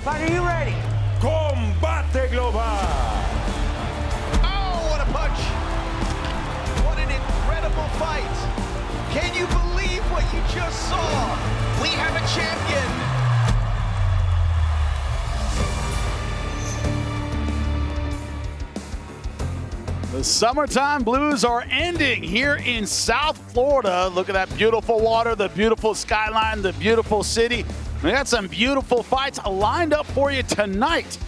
Fight, are you ready? Combate Global. Oh, what a punch. What an incredible fight. Can you believe what you just saw? We have a champion. The summertime blues are ending here in South Florida. Look at that beautiful water, the beautiful skyline, the beautiful city. We got some beautiful fights lined up for you tonight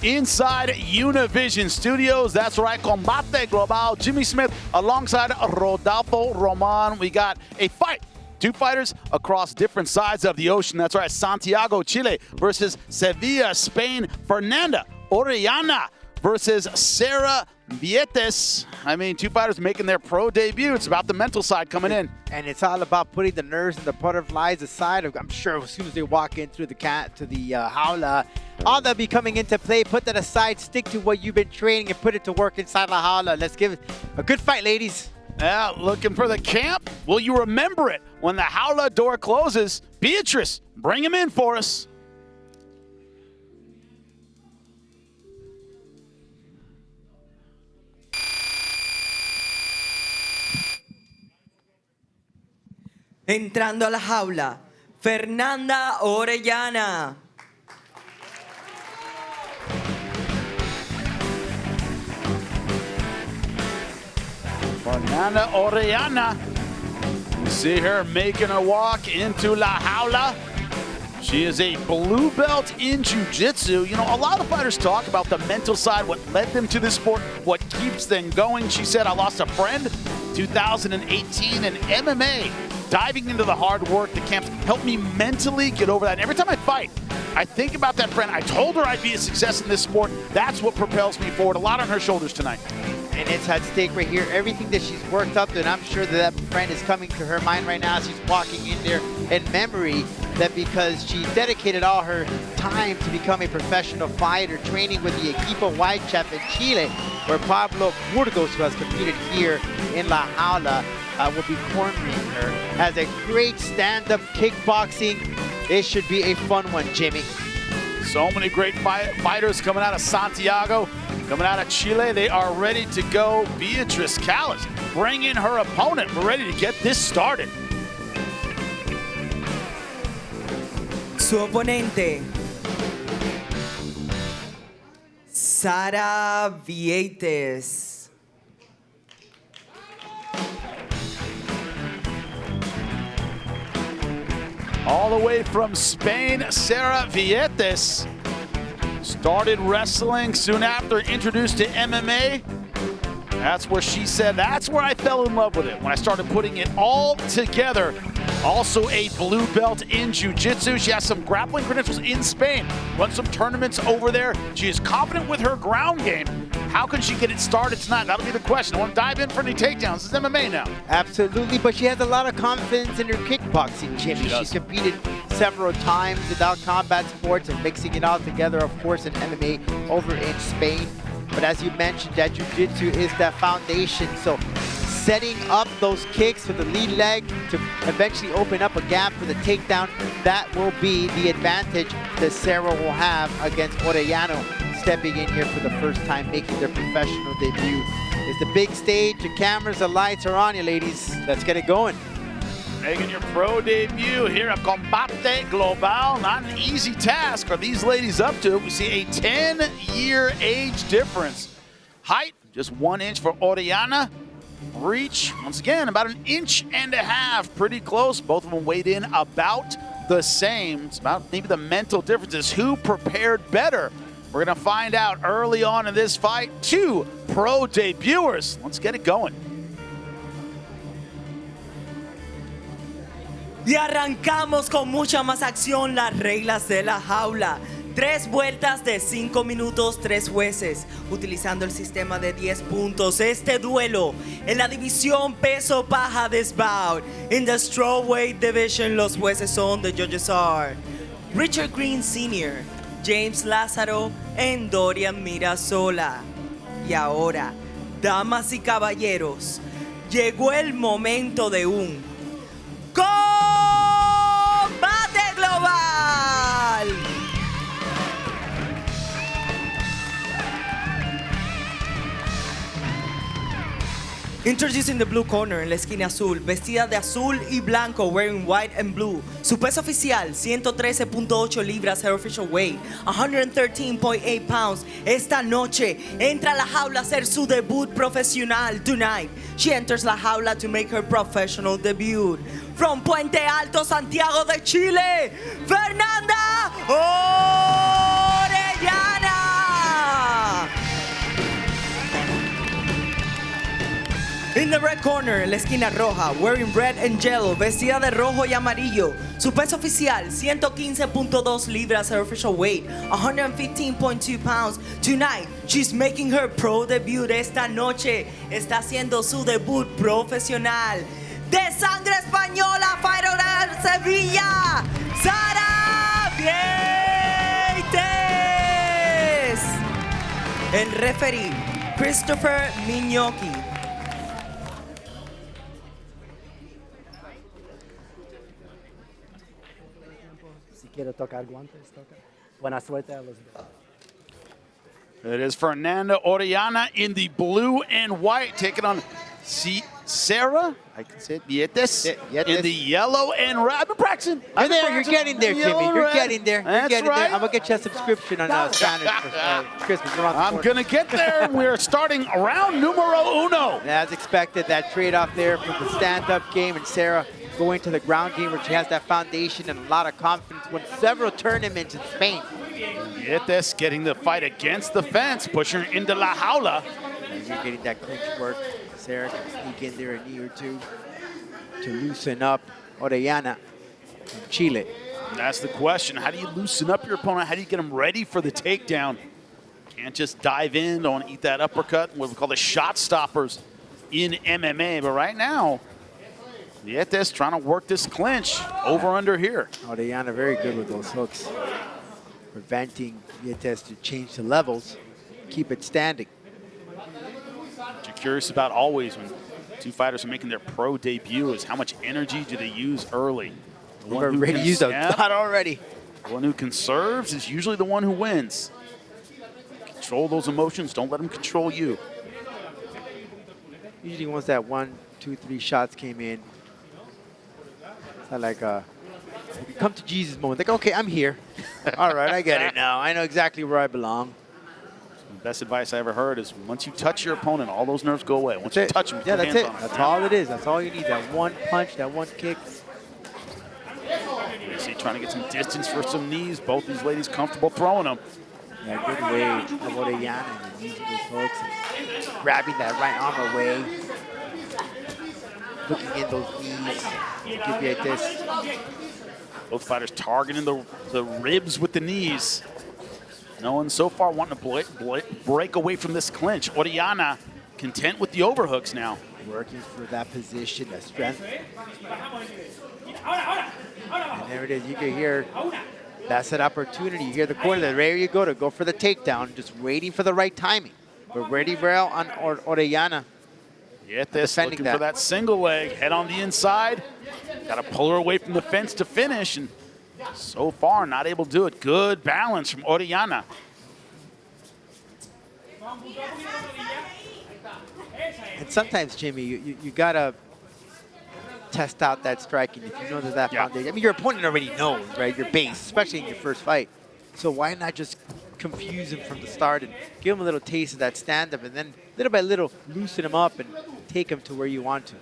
inside Univision Studios. That's right, Combate Global. Jimmie Smith alongside Rodolfo Roman. We got a fight. Two fighters across different sides of the ocean. That's right, Santiago, Chile versus Sevilla, Spain. Fernanda, Orellana versus Sarah Vieitez. I mean, two fighters making their pro debut. It's about the mental side coming in. And it's all about putting the nerves and the butterflies aside. I'm sure as soon as they walk in through the jaula, all that'll be coming into play. Put that aside, stick to what you've been training and put it to work inside la jaula. Let's give it a good fight, ladies. Yeah, looking for the camp? Will you remember it when the jaula door closes? Beatrice, bring him in for us. Entrando a la jaula, Fernanda Orellana. Fernanda Orellana. You see her making her walk into la jaula. She is a blue belt in jiu-jitsu. You know, a lot of fighters talk about the mental side, what led them to this sport, what keeps them going. She said, I lost a friend, 2018 in MMA. Diving into the hard work, the camps helped me mentally get over that. And every time I fight, I think about that friend. I told her I'd be a success in this sport. That's what propels me forward. A lot on her shoulders tonight. And it's at stake right here. Everything that she's worked up to, and I'm sure that friend is coming to her mind right now as she's walking in there in memory, that because she dedicated all her time to become a professional fighter, training with the Equipo Whitechap in Chile, where Pablo Burgos, who has competed here in La Jaula, will be cornering her. Has a great stand-up kickboxing. It should be a fun one, Jimmie. So many great fighters coming out of Santiago, coming out of Chile. They are ready to go. Beatrice Callas, bring in her opponent. We're ready to get this started. Su oponente, Sarah Vieitez. All the way from Spain, Sarah Vieitez. Started wrestling soon after, introduced to MMA. That's where she said, that's where I fell in love with it, when I started putting it all together. Also a blue belt in jiu-jitsu. She has some grappling credentials in Spain. Won some tournaments over there. She is confident with her ground game. How can she get it started tonight? That'll be the question. I want to dive in for any takedowns. This is MMA now. Absolutely, but she has a lot of confidence in her kickboxing, Jimmie. She's competed several times in combat sports and mixing it all together, of course, in MMA over in Spain. But as you mentioned, that jiu-jitsu is that foundation. So setting up those kicks with the lead leg to eventually open up a gap for the takedown, that will be the advantage that Sarah will have against Orellana, stepping in here for the first time, making their professional debut. It's the big stage, the cameras, the lights are on you, ladies. Let's get it going. Making your pro debut here at Combate Global. Not an easy task. Are these ladies up to it? We see a 10-year age difference. Height, just 1 inch for Orellana. Reach, once again, about 1.5 inches. Pretty close. Both of them weighed in about the same. It's about maybe the mental differences. Who prepared better? We're going to find out early on in this fight. Two pro debuters. Let's get it going. Y arrancamos con mucha más acción. Las reglas de la jaula. 3 vueltas de 5 minutos, 3 jueces, utilizando el sistema de 10 puntos. Este duelo en la división peso paja this bout. In the strawweight division, los jueces son, the judges are Richard Green Sr., James Lázaro and Dorian Mirasola. Y ahora, damas y caballeros, llegó el momento de un Combate Global. Introducing the blue corner en la esquina azul, vestida de azul y blanco, wearing white and blue. Su peso oficial, 113.8 libras, her official weight, 113.8 pounds. Esta noche entra a la jaula a hacer su debut profesional. Tonight, she enters la jaula to make her professional debut. From Puente Alto, Santiago de Chile, Fernanda Orellana. In the red corner, en la esquina roja, wearing red and yellow, vestida de rojo y amarillo. Su peso oficial, 115.2 libras, her official weight, 115.2 pounds. Tonight, she's making her pro debut. Esta noche está haciendo su debut profesional. De sangre española, fighter de Sevilla, Sara Vieitez. El referee, Christopher Mignocchi. Quiero tocar guantes, toca. Buena suerte a los dos. It is Fernanda Orellana in the blue and white, taking on Sarah, I can say it, Vieitez, in the yellow and red. I've been practicing. You're getting there, Jimmie. You're getting there. That's there. right. I'm going to get you a subscription on Spanish for Christmas. I'm going to get there. We're starting round numero uno. As expected, that trade-off there from the stand-up game, and Sarah going to the ground game where she has that foundation and a lot of confidence, won several tournaments in Spain. Vieitez getting the fight against the fence, pushing her into la jaula. And you're getting that clinch work. Sarah can sneak in there a knee or two to loosen up Orellana from Chile. That's the question. How do you loosen up your opponent? How do you get him ready for the takedown? Can't just dive in, don't eat that uppercut, what we call the shot stoppers in MMA. But right now, Vieitez trying to work this clinch over under here. Orellana very good with those hooks, preventing Vieitez to change the levels, keep it standing. What you're curious about always when two fighters are making their pro debut is how much energy do they use early? We've already used a lot already. The one who conserves is usually the one who wins. Control those emotions, don't let them control you. Usually once that 1, 2, 3 shots came in, like a come to Jesus moment. Like, okay, I'm here. All right, I get it now. I know exactly where I belong. The best advice I ever heard is once you touch your opponent, all those nerves go away. Once you touch them, yeah, put that's hands it. on them. That's all it is. That's all you need. That one punch, that one kick. You see, trying to get some distance for some knees. Both these ladies comfortable throwing them. Yeah, good way of Orellana and using those hooks and grabbing that right arm away. Looking in those knees. Give you this. Both fighters targeting the ribs with the knees. No one so far wanting to break away from this clinch. Orellana content with the overhooks now. Working for that position, that strength. And there it is. You can hear that's an opportunity. You hear the corner. There you go to go for the takedown. Just waiting for the right timing. We're ready well on Orellana. Vieitez looking for that single leg. Head on the inside. Got to pull her away from the fence to finish. And so far, not able to do it. Good balance from Orellana. And sometimes, Jimmie, you got to test out that striking if you know that foundation. I mean, your opponent already knows, right, your base, especially in your first fight. So why not just confuse him from the start and give him a little taste of that stand-up and then little by little loosen him up and take him to where you want to.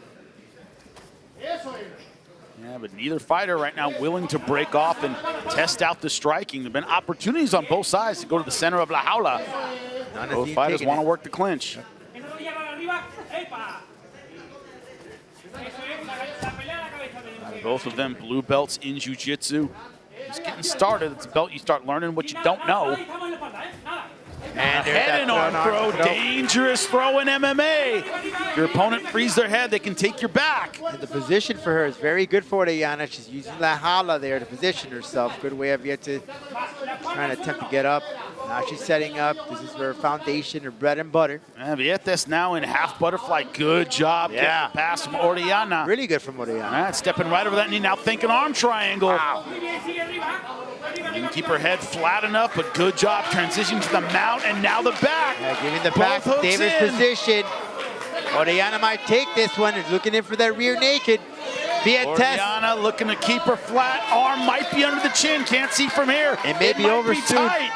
Yeah, but neither fighter right now willing to break off and test out the striking. There have been opportunities on both sides to go to the center of la jaula. Both fighters want to work the clinch. Both of them blue belts in jiu-jitsu. Just getting started. It's a belt you start learning what you don't know. And head and arm throw, dangerous throw in MMA. Your opponent frees their head, they can take your back. And the position for her is very good for Orellana. She's using la jaula there to position herself. Good way of Vieitez trying to attempt to get up. Now she's setting up. This is her foundation, her bread and butter. And Vieitez now in half butterfly. Good job getting the pass from Orellana. Really good from Orellana. All right, stepping right over that knee, now thinking arm triangle. Wow. You can keep her head flat enough, but good job transitioning to the mount and now the back. Yeah, giving the back, David's position. Orellana might take this one. Is looking in for that rear naked. Vieitez. Orellana looking to keep her flat. Arm might be under the chin. Can't see from here. It may be over soon. Tight.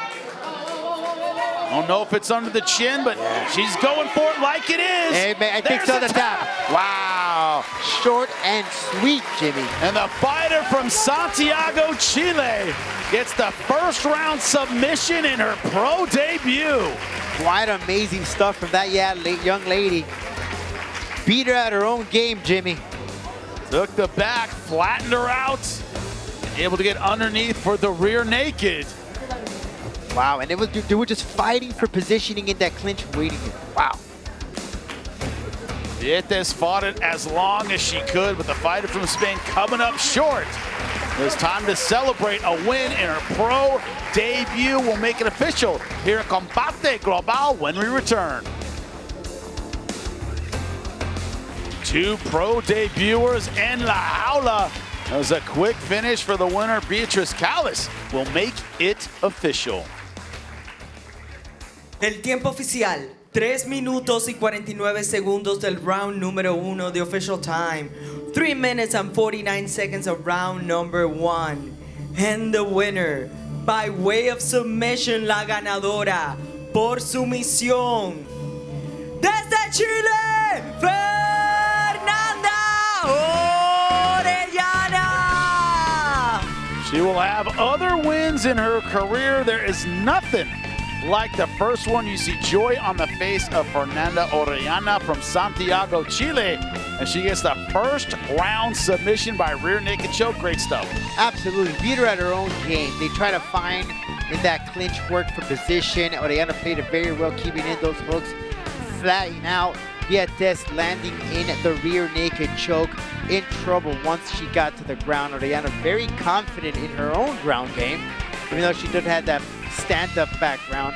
Don't know if it's under the chin, but she's going for it like it is. Hey, man, I think so. The tap. Wow. Short and sweet, Jimmie. And the fighter from Santiago, Chile, gets the first round submission in her pro debut. Quite amazing stuff from that young lady. Beat her at her own game, Jimmie. Took the back, flattened her out, able to get underneath for the rear naked. Wow, and they were just fighting for positioning in that clinch, waiting. Wow. Vieitez fought it as long as she could, but the fighter from Spain coming up short. It was time to celebrate a win in her pro debut. We'll make it official here at Combate Global when we return. Two pro debuters en la jaula. That was a quick finish for the winner. Beatriz Calles will make it official. El tiempo oficial, 3 minutos y 49 segundos del round número 1, the official time. 3 minutes and 49 seconds of round number 1. And the winner, by way of submission, la ganadora, por sumisión, desde Chile, Fernanda Orellana. She will have other wins in her career. There is nothing like the first one. You see joy on the face of Fernanda Orellana from Santiago, Chile, and she gets the first round submission by rear naked choke. Great stuff. Absolutely, beat her at her own game. They try to find in that clinch work for position. Orellana played it very well, keeping in those hooks, flattening out. Vieitez landing in the rear naked choke. In trouble once she got to the ground. Orellana very confident in her own ground game, even though she did have that stand-up background.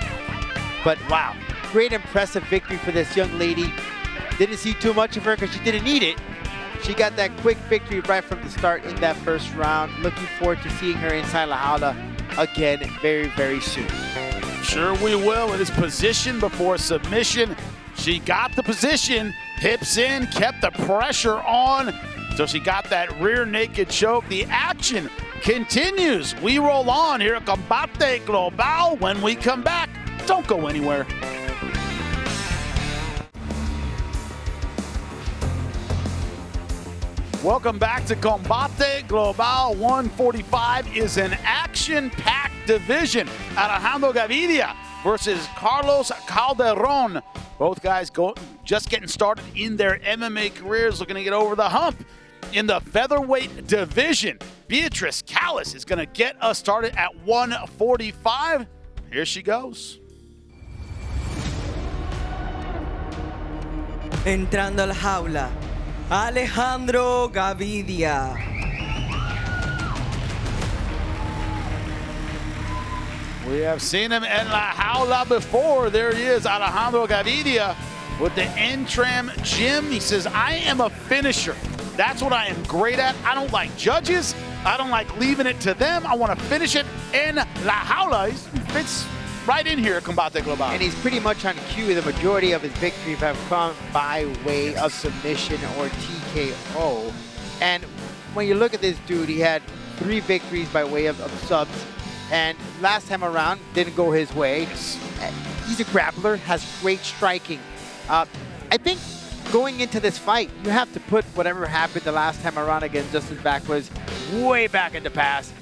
But wow, great impressive victory for this young lady. Didn't see too much of her because she didn't need it. She got that quick victory right from the start in that first round. Looking forward to seeing her inside La Jaula again very, very soon. Sure we will. It is position before submission. She got the position, hips in, kept the pressure on, so she got that rear naked choke. The action continues. We roll on here at Combate Global. When we come back, don't go anywhere. Welcome back to Combate Global. 145 is an action-packed division. Alejandro Gavidia versus Carlos Calderon. Both guys just getting started in their MMA careers, looking to get over the hump in the featherweight division. Beatriz Calles is going to get us started at 145. Here she goes. Entrando a la jaula, Alejandro Gavidia. We have seen him in La Jaula before. There he is, Alejandro Gavidia with the Entram gym. He says, I am a finisher. That's what I am great at. I don't like judges. I don't like leaving it to them. I want to finish it in La Jaula. He fits right in here at Combate Global. And he's pretty much on cue. The majority of his victories have come by way of submission or TKO. And when you look at this dude, he had 3 victories by way of subs. And last time around, didn't go his way. He's a grappler, has great striking. I think going into this fight, you have to put whatever happened the last time around against Justin Backwards way back in the past.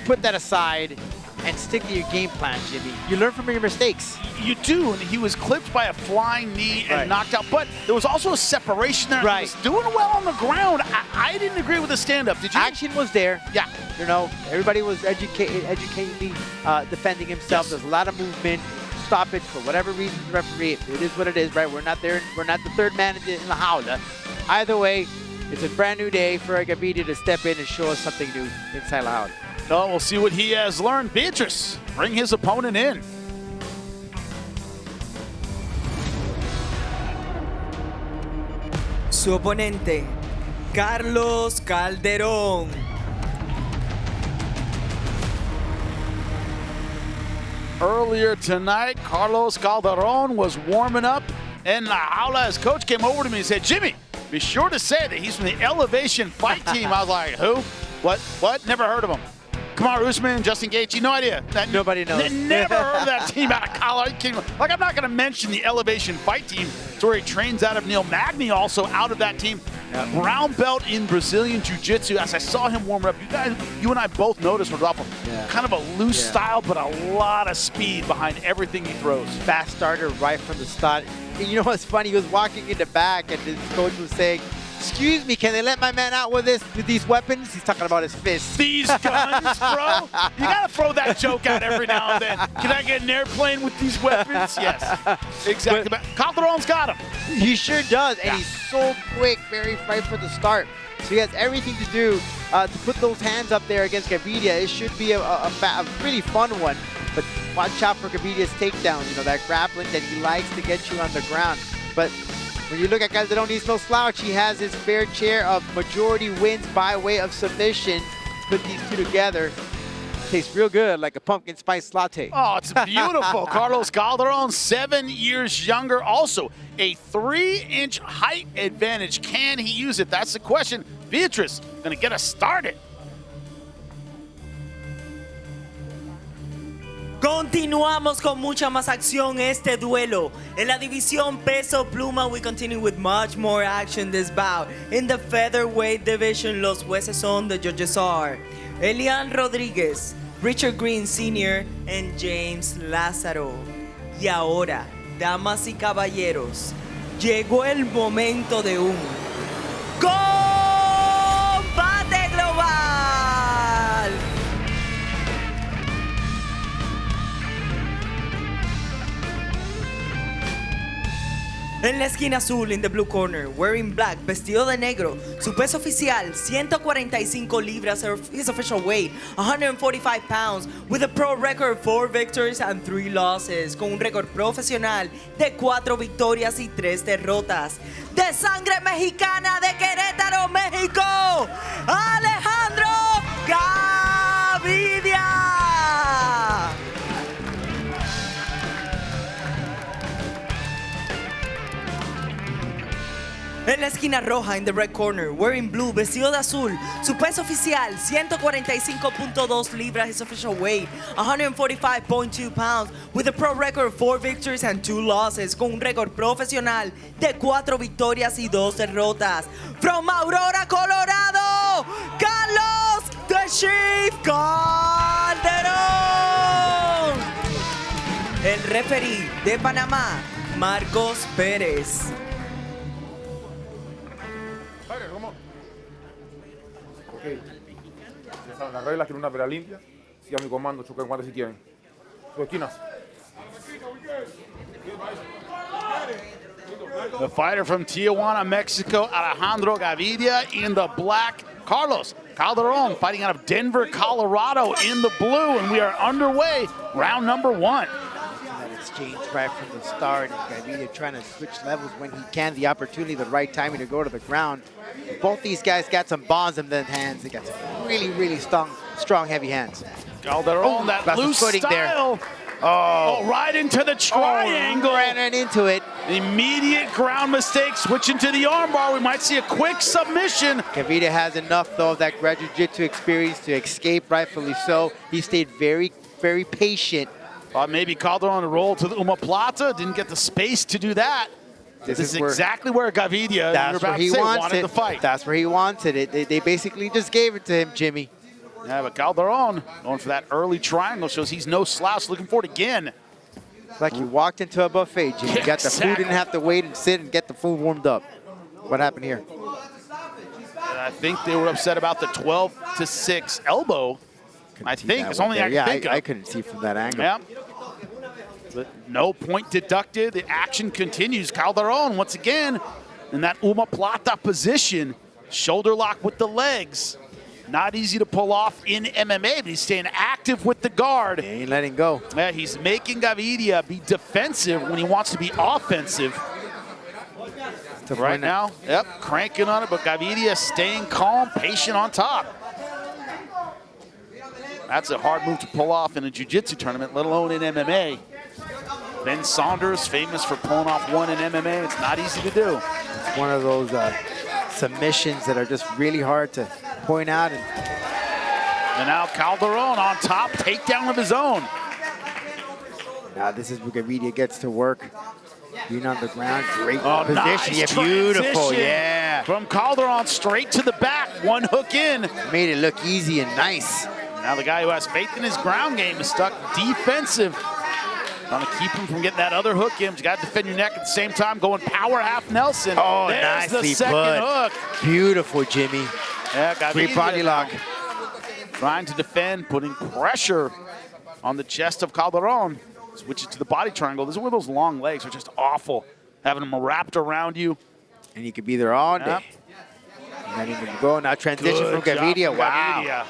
Put that aside and stick to your game plan, Jimmie. You learn from your mistakes. You do, and he was clipped by a flying knee and knocked out. But there was also a separation there. Right. He was doing well on the ground. I didn't agree with the stand-up. Did you? Action was there. Yeah. You know, everybody was educatingly defending himself. Yes. There's a lot of movement. Stop it for whatever reason. The referee, it is what it is, right? We're not there. We're not the third man in the jaula. Either way, it's a brand new day for Gavidia to step in and show us something new inside La Jaula. No, we'll see what he has learned. Beatriz, bring his opponent in. Su oponente, Carlos Calderon. Earlier tonight, Carlos Calderon was warming up And La Jaula's coach came over to me and said, Jimmy, be sure to say that he's from the Elevation Fight Team. I was like, who? What? Never heard of him. Kamar Usman, Justin Gaethje, no idea. Nobody knows. Never heard of that team out of Colorado. Like, I'm not going to mention the Elevation Fight Team. It's where he trains out of. Neil Magny also out of that team. Brown belt in Brazilian Jiu-Jitsu. As I saw him warm up, you and I both noticed was off kind of a loose style, but a lot of speed behind everything he throws. Fast starter right from the start. And you know what's funny? He was walking in the back, and his coach was saying, excuse me, can they let my man out with these weapons? He's talking about his fists. These guns, bro? You gotta throw that joke out every now and then. Can I get an airplane with these weapons? Yes, exactly. But Calderon's got him. He sure does, and he's so quick, right from the start. So he has everything to do to put those hands up there against Gavidia. It should be a really fun one, but watch out for Gavidia's takedown. You know, that grappling that he likes to get you on the ground. But when you look at Calderon, he's no slouch. He has his fair share of majority wins by way of submission. Put these two together. Tastes real good, like a pumpkin spice latte. Oh, it's beautiful. Carlos Calderon, 7 years younger. Also, a 3-inch height advantage. Can he use it? That's the question. Beatrice going to get us started. Continuamos con mucha más acción este duelo. En la división peso pluma, we continue with much more action this bout. In the featherweight division, los jueces son the judges are Elian Rodríguez, Richard Green Sr. and James Lázaro. Y ahora, damas y caballeros, llegó el momento de un combate global. En la esquina azul, in the blue corner, wearing black, vestido de negro, su peso oficial, 145 libras, his official weight, 145 pounds, with a pro record of 4 victories and 3 losses, con un récord profesional de 4 victorias y 3 derrotas. De sangre mexicana de Querétaro, México, Alejandro Gavidia. En la esquina roja, in the red corner, wearing blue, vestido de azul, su peso oficial, 145.2 libras, his official weight, 145.2 pounds, with a pro record of 4 victories and 2 losses, con un récord profesional de 4 victorias y 2 derrotas. From Aurora, Colorado, Carlos the Chief Calderon. El referee de Panamá, Marcos Pérez. Ok, ya saben las reglas, quiero una pelea limpia. Sigan mi comando, choquen guantes si quieren. Sus esquinas. The fighter from Tijuana, Mexico, Alejandro Gavidia in the black. Carlos Calderon fighting out of Denver, Colorado in the blue, and we are underway, round number 1. That exchange right from the start. Gavidia trying to switch levels when he can. The opportunity, the right timing to go to the ground. Both these guys got some bonds in their hands. They got some really strong, heavy hands. Calderon, that loose footing style. there. Oh, right into the triangle. Oh, ran right into it. Immediate ground mistake, switching to the armbar. We might see a quick submission. Gavidia has enough, though, of that graduate jiu-jitsu experience to escape, rightfully so. He stayed very patient. Maybe Calderon to roll to the omoplata. Didn't get the space to do that. This is exactly where Gavidia, wanted the fight. That's where he wanted it. They basically just gave it to him, Jimmy. Yeah, but Calderon going for that early triangle shows he's no slouch. Looking for it again. It's like you walked into a buffet, Jimmy. You got the food, didn't have to wait and sit and get the food warmed up. What happened here? And I think they were upset about the 12-6 elbow. I think it's only I can think of. I couldn't see from that angle. Yeah. No point deducted. The action continues. Calderon once again in that omoplata position. Shoulder lock with the legs. Not easy to pull off in MMA, but he's staying active with the guard. He ain't letting go. Yeah, he's making Gavidia be defensive when he wants to be offensive. Right now, cranking on it, but Gavidia staying calm, patient on top. That's a hard move to pull off in a jiu-jitsu tournament, let alone in MMA. Ben Saunders, famous for pulling off one in MMA. It's not easy to do. It's one of those submissions that are just really hard to point out. And now Calderon on top, takedown of his own. Now this is where Gavidia gets to work. Being on the ground, great position. Nice yeah, beautiful, transition yeah. From Calderon straight to the back, one hook in. Made it look easy and nice. Now the guy who has faith in his ground game is stuck defensive. Trying to keep him from getting that other hook in. You got to defend your neck at the same time, going power half Nelson. Oh, there's nicely the second put. hook. Beautiful, Jimmie. Yeah, Gavidia great body lock. Trying to defend, putting pressure on the chest of Calderon. Switch it to the body triangle. This is where those long legs are just awful. Having them wrapped around you. And you could be there all day. Yep. Not even go. Now transition Good from Gavidia. job from Wow. Gavidia.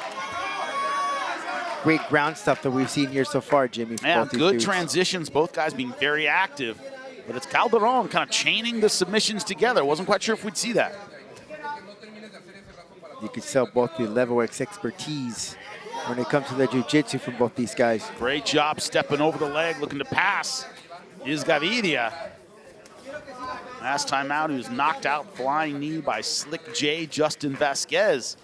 Great ground stuff that we've seen here so far, Jimmie. Yeah, good transitions. Both guys being very active. But it's Calderon kind of chaining the submissions together. Wasn't quite sure if we'd see that. You could sell both the level X expertise when it comes to the jiu-jitsu from both these guys. Great job stepping over the leg, looking to pass is Gavidia. Last time out, he was knocked out, flying knee by Slick J, Justin Vasquez.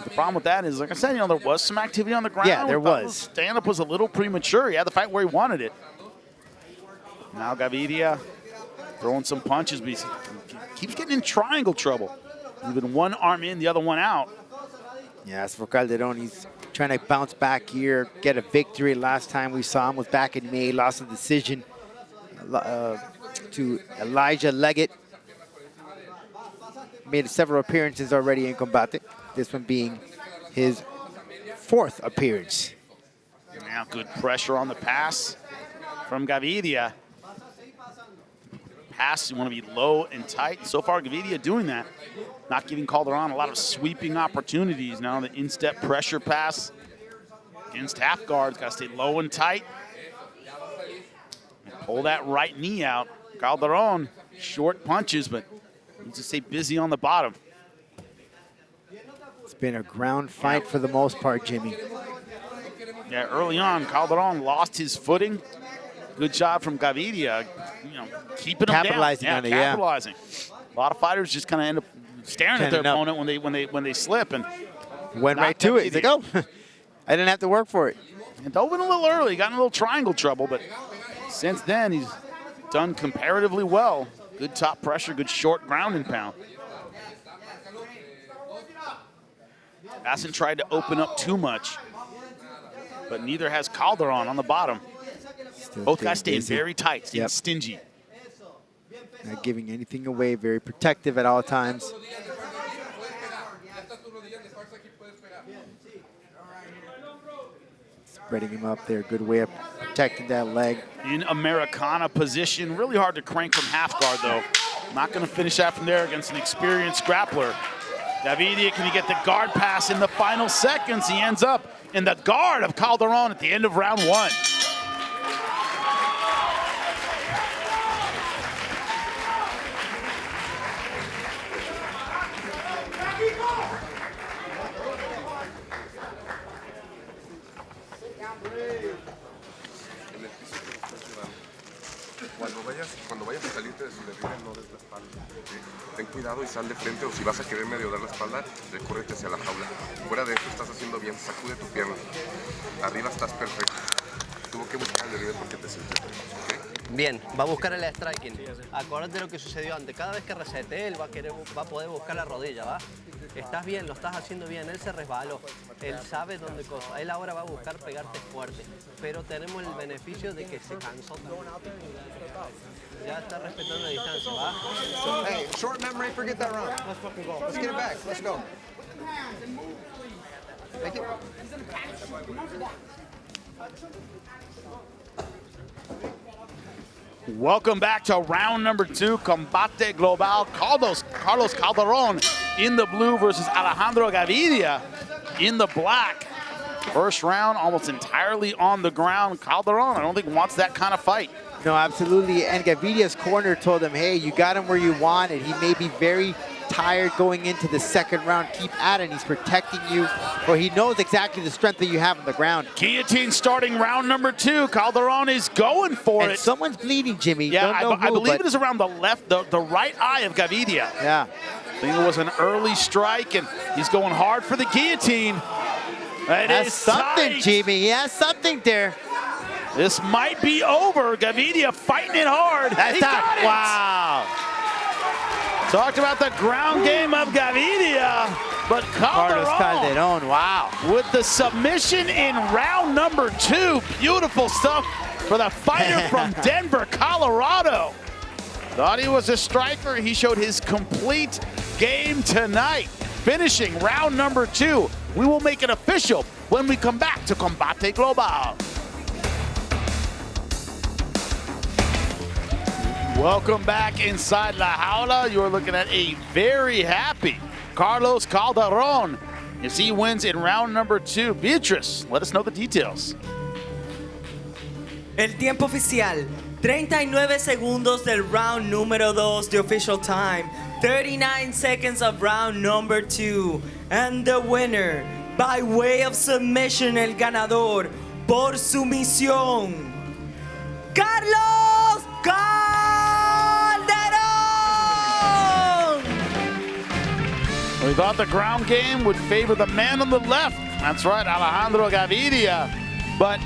The problem with that is, like I said, there was some activity on the ground. Yeah, there was. Stand-up was a little premature. He had the fight where he wanted it. Now Gavidia throwing some punches, but he keeps getting in triangle trouble. Even one arm in, the other one out. Yeah, as for Calderon, he's trying to bounce back here, get a victory. Last time we saw him was back in May, lost a decision to Elijah Leggett. Made several appearances already in Combate, this one being his 4th appearance. Now good pressure on the pass from Gavidia. Pass, you want to be low and tight. So far, Gavidia doing that. Not giving Calderon a lot of sweeping opportunities. Now the instep pressure pass against half guards. Got to stay low and tight. And pull that right knee out. Calderon, short punches, but needs to stay busy on the bottom. It's been a ground fight for the most part, Jimmie. Yeah, early on, Calderon lost his footing. Good job from Gavidia, keeping him capitalizing down. on it, capitalizing. A lot of fighters just kind of end up staring at their opponent when they slip and went right to it. He's like, oh, I didn't have to work for it. And dove in a little early, got in a little triangle trouble, but since then he's done comparatively well. Good top pressure, good short ground and pound. Hasn't tried to open up too much, but neither has Calderon on the bottom. Both guys staying very tight, staying stingy. Not giving anything away, very protective at all times. Spreading him up there, good way of protecting that leg. In Americana position, really hard to crank from half guard though. Not gonna finish that from there against an experienced grappler. Gavidia, can he get the guard pass in the final seconds? He ends up in the guard of Calderon at the end of round 1. Cuando vayas a salirte de su derribe, no des la espalda. Ten cuidado y sal de frente, o si vas a querer medio dar la espalda, recórrete hacia la jaula. Fuera de esto estás haciendo bien, sacude tu pierna. Arriba estás perfecto. Tuvo que buscar el derribe porque te sientes. ¿Okay? Bien, va a buscar el striking. Acuérdate de lo que sucedió antes. Cada vez que resete, él va a poder buscar la rodilla, ¿va? Estás bien, lo estás haciendo bien. Él se resbaló. Él sabe dónde cosa. Él ahora va a buscar pegarte fuerte. Pero tenemos el beneficio de que se cansó también. Ya está respetando la distancia, ¿va? Hey, short memory, forget that round. Let's fucking go. Let's get it back. Let's go. Make it. Welcome back to round number 2, Combate Global. Carlos Calderon in the blue versus Alejandro Gavidia in the black. First round, almost entirely on the ground. Calderon, I don't think wants that kind of fight. No, absolutely. And Gavidia's corner told him, hey, you got him where you want it. He may be very tired going into the second round, keep at it. He's protecting you, or he knows exactly the strength that you have on the ground. Guillotine starting round number 2. Calderon is going for it. Someone's bleeding, Jimmie. Yeah, I believe but it is around the left, the right eye of Gavidia. Yeah. I think it was an early strike, and he's going hard for the guillotine. That's something, Jimmie. He has something there. This might be over. Gavidia fighting it hard. That's got it. Wow. Talked about the ground game of Gavidia, but Calderon, wow. With the submission in round number 2. Beautiful stuff for the fighter from Denver, Colorado. Thought he was a striker. He showed his complete game tonight, finishing round number 2. We will make it official when we come back to Combate Global. Welcome back inside La Jaula. You're looking at a very happy Carlos Calderon. You see he wins in round number 2. Beatrice, let us know the details. El tiempo oficial, 39 segundos del round número 2, the official time. 39 seconds of round number 2. And the winner, by way of submission, el ganador, por sumisión, Carlos Calderon! We thought the ground game would favor the man on the left. That's right, Alejandro Gavidia. But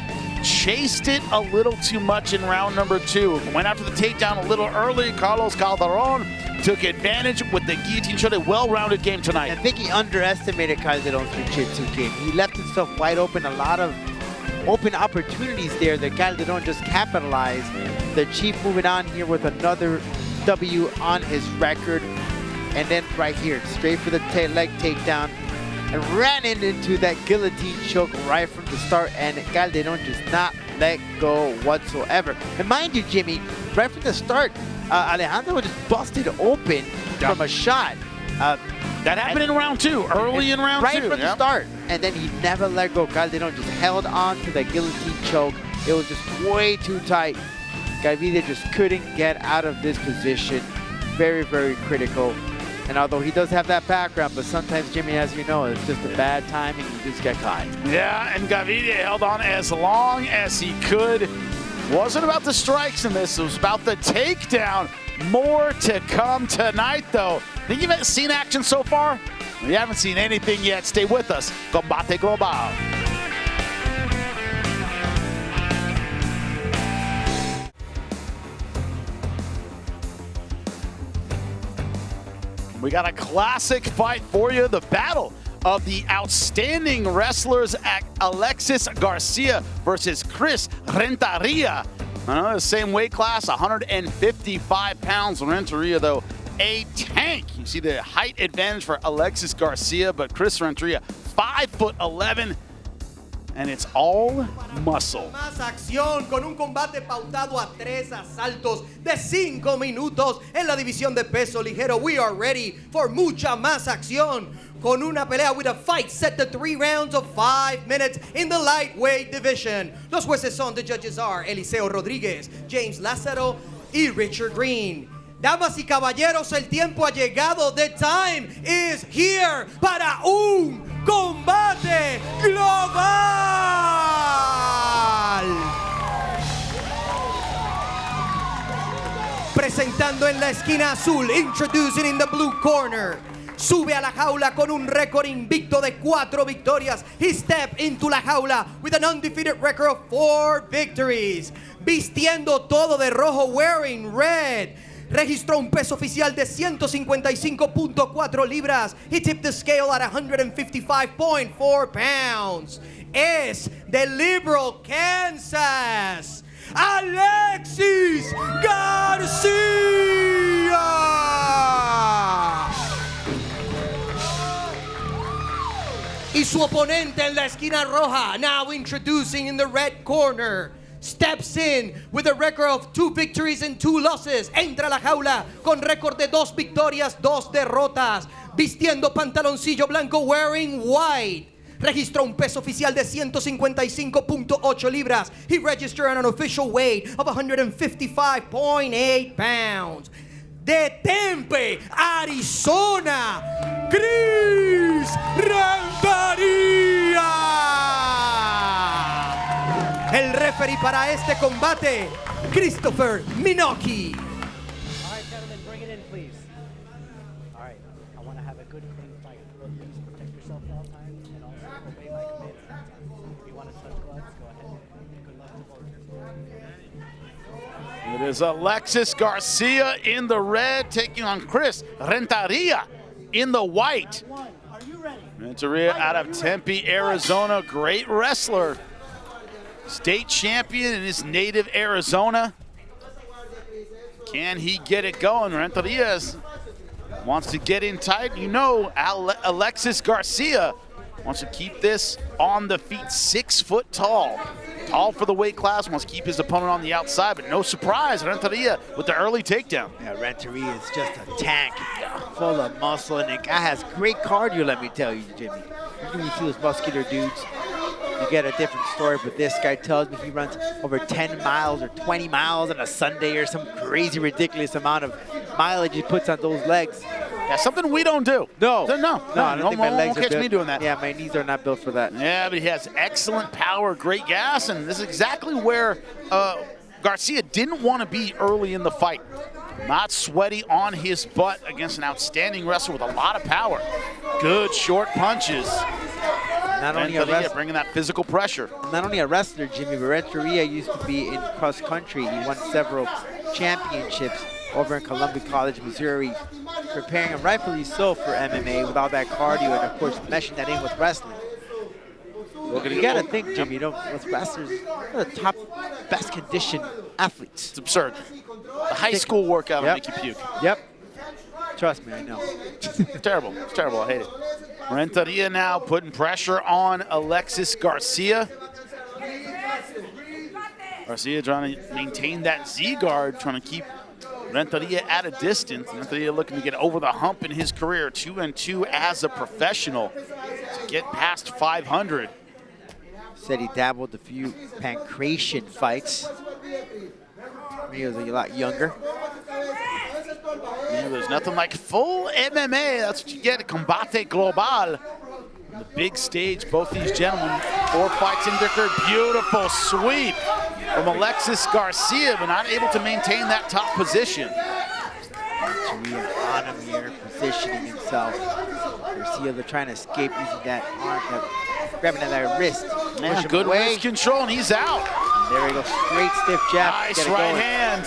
chased it a little too much in round number 2. Went after the takedown a little early. Carlos Calderon took advantage with the guillotine. Showed a well-rounded game tonight. I think he underestimated Calderon's jiu-jitsu game. He left himself wide open. A lot of open opportunities there that Calderon just capitalized. The Chief moving on here with another W on his record. And then right here, straight for the leg takedown. And ran into that guillotine choke right from the start, and Calderon just not let go whatsoever. And mind you, Jimmie, right from the start, Alejandro just busted open from a shot. That happened in round 2, early in round 2. Right from the start. And then he never let go. Calderon just held on to the guillotine choke. It was just way too tight. Gavidia just couldn't get out of this position. Very, very critical. And although he does have that background, but sometimes, Jimmie, as you know, it's just a bad timing. You just get caught. Yeah, and Gavidia held on as long as he could. Wasn't about the strikes in this. It was about the takedown. More to come tonight, though. Think you've seen action so far? We haven't seen anything yet. Stay with us. Combate Global. We got a classic fight for you. The battle of the outstanding wrestlers at Alexis Garcia versus Chris Renteria. The same weight class, 155 pounds. Renteria, though, a tank. You see the height advantage for Alexis Garcia, but Chris Renteria, 5'11", and it's all muscle. Más acción con un combate pautado a 3 asaltos de 5 minutos en la división de peso ligero. We are ready for mucha más acción. Con una pelea with a fight set to 3 rounds of 5 minutes in the lightweight division. Los jueces son, the judges are Eliseo Rodríguez, James Lázaro y Richard Green. Damas y caballeros, el tiempo ha llegado. The time is here para un combate global. Presentando en la esquina azul, introducing in the blue corner. Sube a la jaula con un récord invicto de 4 victorias. He stepped into la jaula with an undefeated record of 4 victories. Vistiendo todo de rojo, wearing red. Registró un peso oficial de 155.4 libras. He tipped the scale at 155.4 pounds. Es de Liberal, Kansas, Alexis Garcia. Y su oponente en la esquina roja, now introducing in the red corner, steps in with a record of 2 victories and 2 losses. Entra a la jaula con récord de 2 victorias, 2 derrotas. Vistiendo pantaloncillo blanco, wearing white. Registró un peso oficial de 155.8 libras. He registered an official weight of 155.8 pounds. de Tempe, Arizona, Chris Renteria. El referee para este combate, Christopher Minocchi. All right, gentlemen, bring it in, please. All right, I want to have a good, clean fight. Please protect yourself at all times and also obey my commands. If you want to touch gloves, go ahead. Good luck to both of you. It is Alexis Garcia in the red taking on Chris Renteria in the white. Renteria out of Tempe, Arizona, great wrestler. State champion in his native Arizona. Can he get it going? Renteria wants to get in tight. You know, Alexis Garcia wants to keep this on the feet, 6 foot tall. Tall for the weight class, wants to keep his opponent on the outside, but no surprise, Renteria with the early takedown. Yeah, Renteria is just a tank, full of muscle, and the guy has great cardio, let me tell you, Jimmy. You see those muscular dudes, you get a different story, but this guy tells me he runs over 10 miles or 20 miles on a Sunday or some crazy, ridiculous amount of mileage he puts on those legs. Yeah, something we don't do. No, I don't think my legs are catch me doing that. Yeah, my knees are not built for that. Yeah, but he has excellent power, great gas, and this is exactly where Garcia didn't want to be early in the fight. Not sweaty on his butt against an outstanding wrestler with a lot of power. Good short punches. Not only a wrestler, bringing that physical pressure. Not only a wrestler, Jimmy, but Renteria used to be in cross country. He won several championships over in Columbia College, Missouri, preparing him rightfully so for MMA with all that cardio and, of course, meshing that in with wrestling. You got to think, Jimmy, you know, with wrestlers, they're the top, best conditioned athletes. It's absurd. The high school workout will make you puke. Yep. Trust me, I know. It's terrible. It's terrible. I hate it. Renteria now putting pressure on Alexis Garcia. Garcia trying to maintain that Z guard, trying to keep Renteria at a distance. Renteria looking to get over the hump in his career, 2-2 as a professional to get past 500. Said he dabbled a few pancreation fights. He was a lot younger. Yeah, there's nothing like full MMA. That's what you get at Combate Global. On the big stage, both these gentlemen, 4 fights in their career. Beautiful sweep from Alexis Garcia, but not able to maintain that top position. Renteria on him here, positioning himself. Garcia, they're trying to escape using that arm, grabbing at that wrist. Man, good wrist control, and he's out. There we go, straight stiff jab. Nice right hand.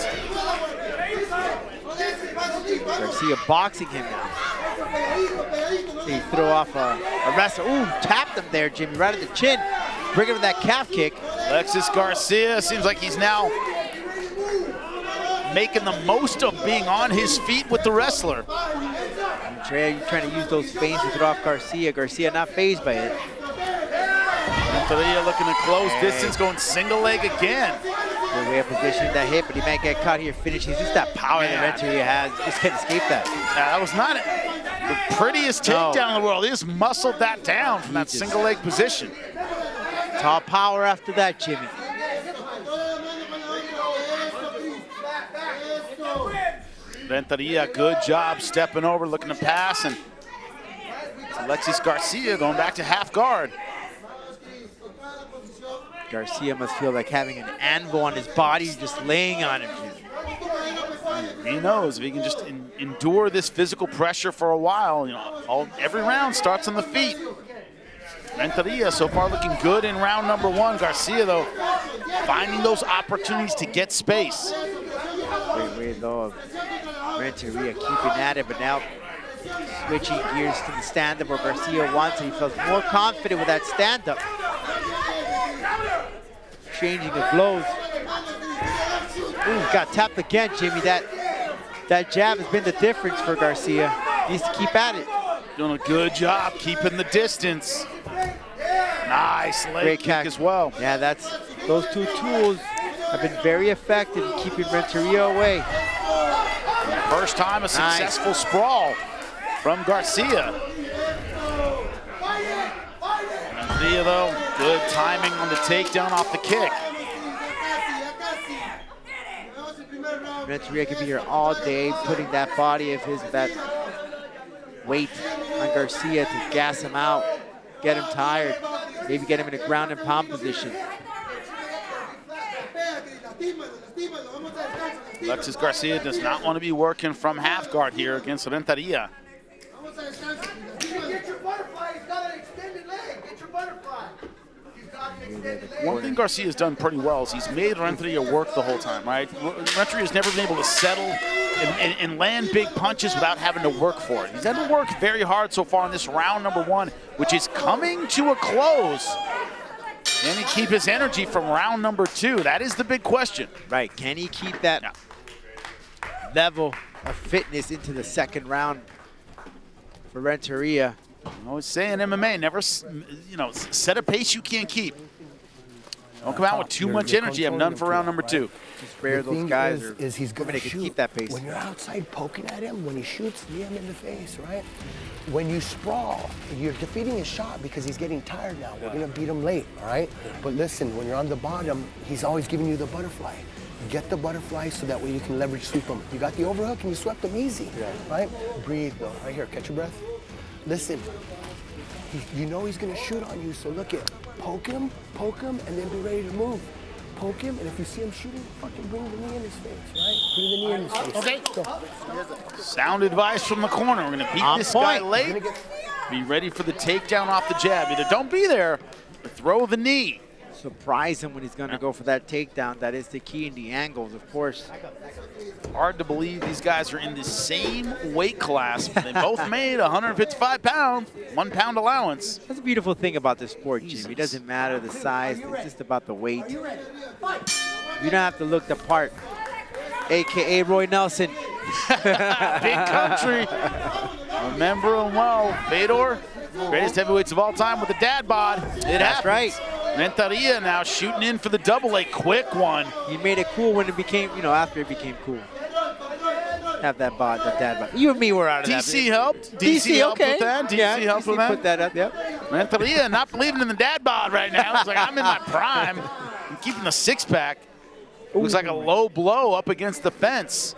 Garcia boxing him now. He threw off a wrestler. Ooh, tapped him there, Jimmy, right at the chin. Bringing him that calf kick. Alexis Garcia seems like he's now making the most of being on his feet with the wrestler. Trey, you're trying to use those feints to throw off Garcia. Garcia not fazed by it. Renteria looking to close distance, going single leg again. Good way of positioning that hit, but he might get caught here finishing. Just that power that Renteria has. Just can't escape that. That was not the prettiest takedown in the world. He just muscled that down from that single leg position. Tall power after that, Jimmy. Renteria, good job stepping over, looking to pass, and it's Alexis Garcia going back to half guard. Garcia must feel like having an anvil on his body, just laying on him. He knows if he can just endure this physical pressure for a while, you know, every round starts on the feet. Renteria so far looking good in round number 1. Garcia, though, finding those opportunities to get space. Great way, though, of Renteria keeping at it, but now switching gears to the stand-up where Garcia wants it. He feels more confident with that stand-up. Changing the blows. Ooh, got tapped again, Jimmy. That jab has been the difference for Garcia. He needs to keep at it. Doing a good job keeping the distance. Nice leg kick as well. Yeah, those two tools have been very effective in keeping Renteria away. First time a successful sprawl from Garcia. Garcia, though, good timing on the takedown off the kick. Renteria could be here all day, putting that body of his, that weight on Garcia to gas him out, get him tired, maybe get him in a ground and pound position. Alexis Garcia does not want to be working from half guard here against Renteria. Get your butterfly. He's got an extended leg. Get your butterfly. He's got an extended leg. One thing Garcia's done pretty well is he's made Renteria work the whole time, right? Renteria's never been able to settle and land big punches without having to work for it. He's had to work very hard so far in this round number 1, which is coming to a close. Can he keep his energy from round number 2? That is the big question. Right, can he keep that level of fitness into the second round for Renteria? I always say in MMA, never, set a pace you can't keep. Don't come out with too much energy. Have none for round number 2. Just rare those guys is he's going to keep that pace. When you're outside poking at him, when he shoots, knee him in the face, right? When you sprawl, you're defeating his shot because he's getting tired now. We're going to beat him late, all right? But listen, when you're on the bottom, he's always giving you the butterfly. Get the butterfly so that way you can leverage sweep him. You got the overhook and you swept him easy, right? Breathe, though. Right here, catch your breath. Listen, you know he's going to shoot on you, so look at poke him, and then be ready to move. Poke him, and if you see him shooting, fucking bring the knee in his face, right? Bring the knee in his face. Okay. Go. Sound advice from the corner. We're going to beat this guy late. Be ready for the takedown off the jab. Either don't be there or throw the knee. Surprise him when he's going to go for that takedown. That is the key in the angles, of course. Hard to believe these guys are in the same weight class. They both made 155 pounds, 1 pound allowance. That's a beautiful thing about this sport, Jimmie. It doesn't matter the size. It's just about the weight. You don't have to look the part, a.k.a. Roy Nelson. Big country. Remember him well. Fedor, greatest heavyweights of all time with the dad bod. That's right. Renteria now shooting in for the double, a quick one. He made it cool when it became, after it became cool. Have that bod, that dad bod. You and me were out of that. DC helped. DC helped with that. DC helped with that. Put that up, yep. Renteria not believing in the dad bod right now. It's like, I'm in my prime. I'm keeping the 6-pack. Looks like a low blow up against the fence.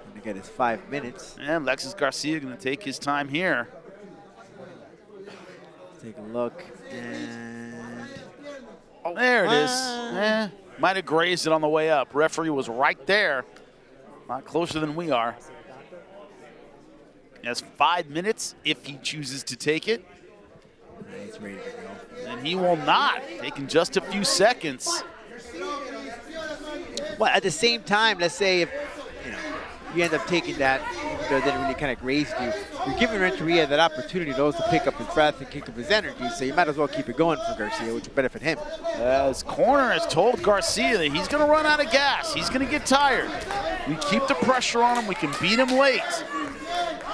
Gonna get his 5 minutes. And Alexis Garcia gonna take his time here. Take a look. And there it is. Might have grazed it on the way up. Referee was right there. A lot closer than we are. He has 5 minutes if he chooses to take it. He's ready to go. And he will not, taking just a few seconds. Well, at the same time, let's say if you end up taking that, then it really kind of grazed you. You're giving Renteria that opportunity to also pick up his breath and kick up his energy, so you might as well keep it going for Garcia, which will benefit him. His corner has told Garcia that he's going to run out of gas. He's going to get tired. We keep the pressure on him. We can beat him late.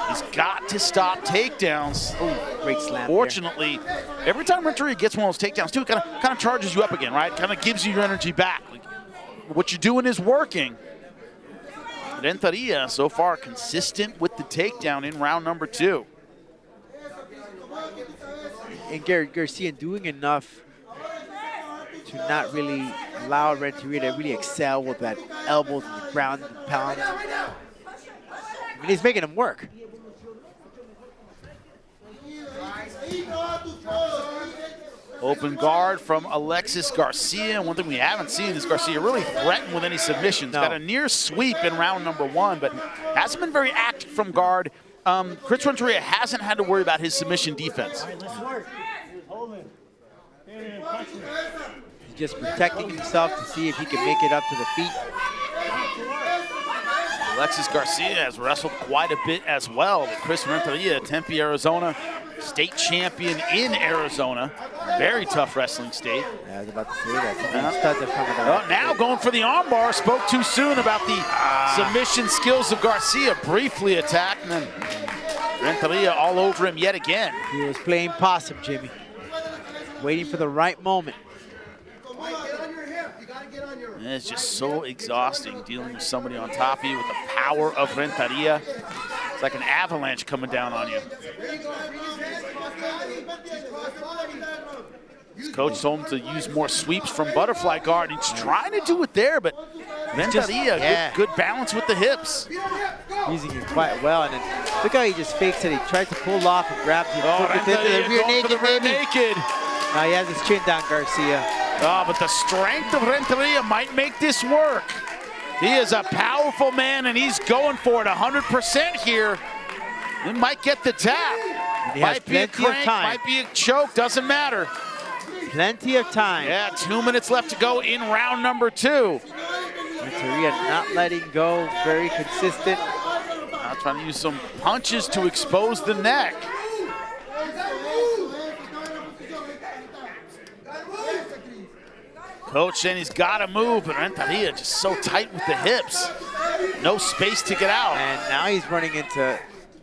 He's got to stop takedowns. Ooh, great slam. Fortunately, every time Renteria gets one of those takedowns, too, it kind of charges you up again, right? Kind of gives you your energy back. Like, what you're doing is working. Renteria so far consistent with the takedown in round number 2. And Garcia doing enough to not really allow Renteria to really excel with that elbows in the ground and pound. I mean, he's making him work. Open guard from Alexis Garcia. One thing we haven't seen is Garcia really threaten with any submissions. No. Got a near sweep in round number 1, but hasn't been very active from guard. Chris Renteria hasn't had to worry about his submission defense. He's just protecting himself to see if he can make it up to the feet. Alexis Garcia has wrestled quite a bit as well. But Chris Renteria, Tempe, Arizona, state champion in Arizona. Very tough wrestling state. Yeah, I was about to say that. Now going for the armbar. Spoke too soon about the submission skills of Garcia. Briefly attacked, and then Renteria all over him yet again. He was playing possum, Jimmie. Waiting for the right moment. And it's just so exhausting dealing with somebody on top of you with the power of Renteria. It's like an avalanche coming down on you. His coach told him to use more sweeps from butterfly guard. He's trying to do it there, but Renteria, good balance with the hips. Using it quite well, and then look how he just fakes it. He tries to pull off and grabs it. Renteria going for the rear naked. Now he has his chin down, Garcia. Oh, but the strength of Renteria might make this work. He is a powerful man, and he's going for it 100% here. He might get the tap. He might be a crank, might be a choke, doesn't matter. Plenty of time. Yeah, 2 minutes left to go in round number 2. Renteria not letting go, very consistent. Now trying to use some punches to expose the neck. Coach saying he's got to move, but Renteria just so tight with the hips. No space to get out. And now he's running into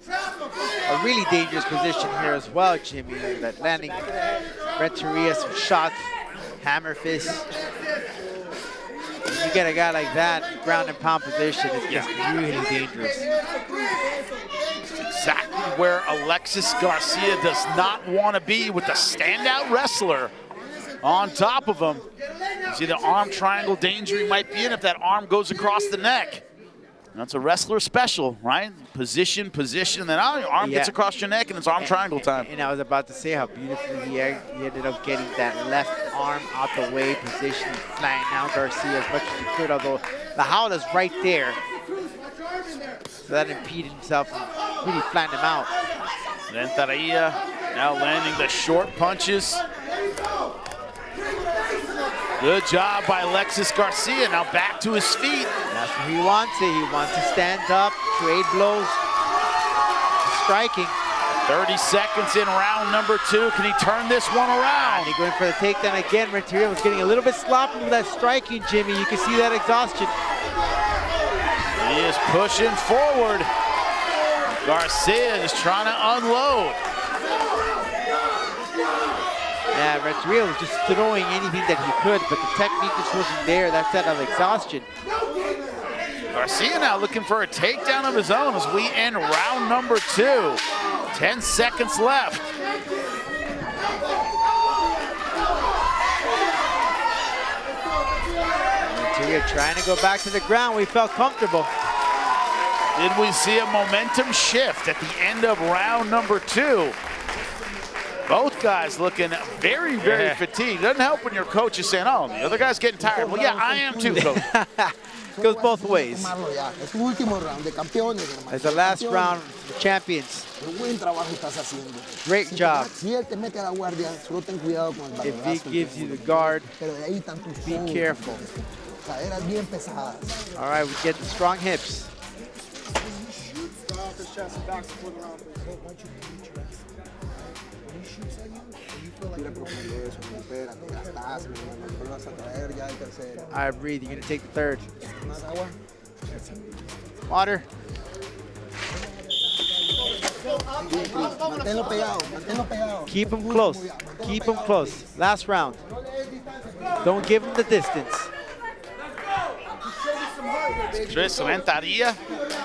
a really dangerous position here as well, Jimmie. That landing Renteria some shots, hammer fists. When you get a guy like that, ground and pound position, it's just really dangerous. It's exactly where Alexis Garcia does not want to be, with the standout wrestler on top of him. You see the arm triangle danger he might be in if that arm goes across the neck. That's a wrestler special, right? Position, and then your arm gets across your neck and it's arm triangle time. And I was about to say how beautifully he ended up getting that left arm out the way, positioning, flying down Garcia as much as he could, although the howler's right there. So that impeded himself and really flattened him out. Renteria now landing the short punches. Good job by Alexis Garcia. Now back to his feet. That's what he wants it. He wants to stand up, trade blows, striking. 30 seconds in round number 2. Can he turn this one around? And he going for the takedown again. Renteria was getting a little bit sloppy with that striking, Jimmie. You can see that exhaustion. He is pushing forward. Garcia is trying to unload. Yeah, Renteria was just throwing anything that he could, but the technique just wasn't there. That's that of exhaustion. Garcia now looking for a takedown of his own as we end round number 2. 10 seconds left. Renteria trying to go back to the ground where he felt comfortable. Did we see a momentum shift at the end of round number 2? Both guys looking very, very fatigued. Doesn't help when your coach is saying, oh, the other guy's getting tired. Well, yeah, I am too, coach. Goes both ways. It's the last round for champions. Great job. If he gives you the guard, be careful. All right, we get the strong hips. All right, breathe. You're going to take the third. Water. Keep him close. Keep him close. Last round. Don't give him the distance. Renteria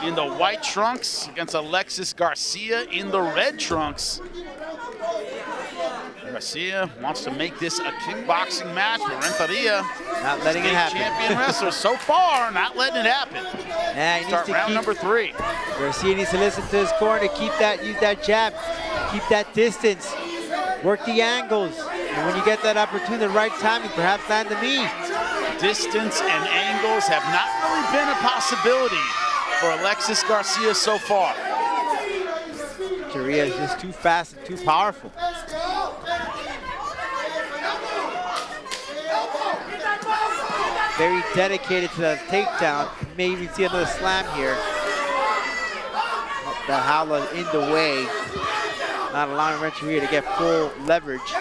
in the white trunks against Alexis Garcia in the red trunks. Garcia wants to make this a kickboxing match, but Renteria, not letting it happen. Champion wrestler so far, not letting it happen. Yeah, he Start round number 3. Garcia needs to listen to his corner, use that jab, keep that distance, work the angles. And when you get that opportunity at the right time, you perhaps land the knee. Distance and angles have not really been a possibility for Alexis Garcia so far. Renteria is just too fast and too powerful. Very dedicated to the takedown. May even see another slam here. The howler in the way, not allowing Renteria to get full leverage.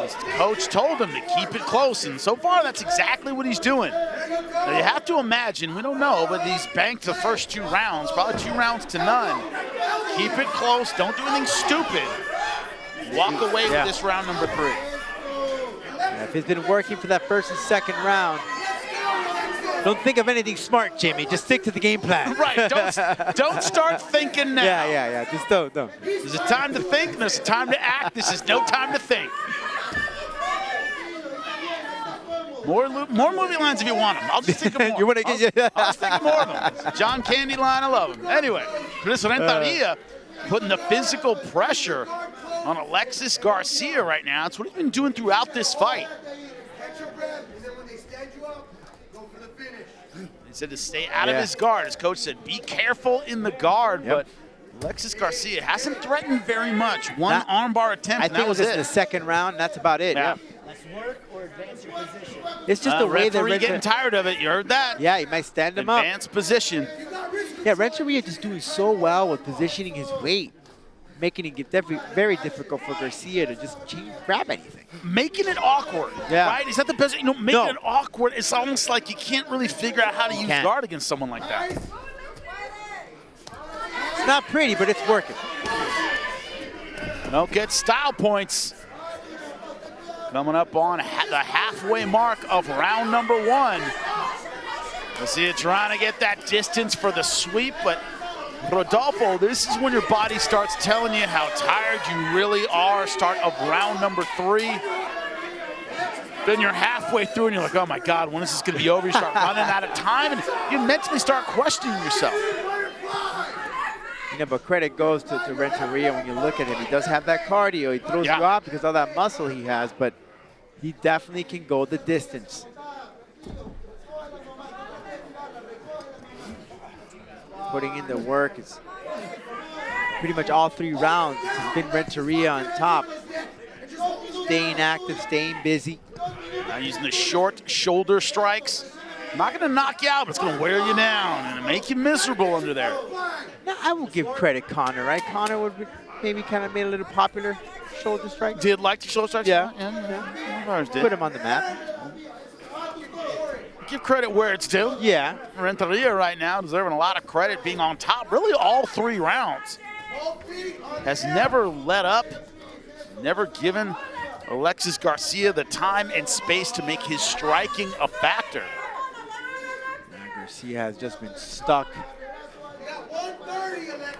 His coach told him to keep it close, and so far that's exactly what he's doing. Now you have to imagine, we don't know, but he's banked the first 2 rounds, probably 2 rounds to none. Keep it close, don't do anything stupid. Walk away with this round number 3. Yeah, if it's been working for that first and second round, don't think of anything smart, Jimmie. Just stick to the game plan. Right, don't start thinking now. Yeah, just don't. There's a time to think, and there's a time to act. This is no time to think. More movie lines if you want them. I'll just think of more. You want to get I'll just think of more of them. John Candy line, I love him. Anyway, Chris Renteria putting the physical pressure on Alexis Garcia right now. It's what he's been doing throughout this fight. He said to stay out of his guard. His coach said, be careful in the guard, but Alexis Garcia hasn't threatened very much. One armbar attempt, I think it was just the second round, and that's about it. Yeah. Let's work or advance your position. It's just the way that referee getting tired of it. You heard that? Yeah, he might stand him up. Advanced position. Yeah, Renteria just doing so well with positioning his weight, making it very difficult for Garcia to just grab anything. Making it awkward, right? Is that the best? Making it awkward. It's almost like you can't really figure out how to use guard against someone like that. It's not pretty, but it's working. Don't get style points. Coming up on the halfway mark of round number 1. Garcia trying to get that distance for the sweep, but Rodolfo, this is when your body starts telling you how tired you really are. Start of round number 3. Then you're halfway through and you're like, oh my God, when is this gonna be over? You start running out of time and you mentally start questioning yourself. You know, but credit goes to Renteria when you look at him. He does have that cardio. He throws you off because of that muscle he has, but he definitely can go the distance. Putting in the work. It's pretty much all 3 rounds. It's been Renteria on top. Staying active, staying busy. Now using the short shoulder strikes. Not going to knock you out, but it's going to wear you down and make you miserable under there. Now, I will give credit Connor, right? Connor would be maybe kind of made a little popular shoulder strike. Did like the shoulder strikes? Yeah. Did. Put him on the map. Give credit where it's due. Yeah. Renteria right now deserving a lot of credit, being on top really all 3 rounds. Has never let up, never given Alexis Garcia the time and space to make his striking a factor. Garcia has just been stuck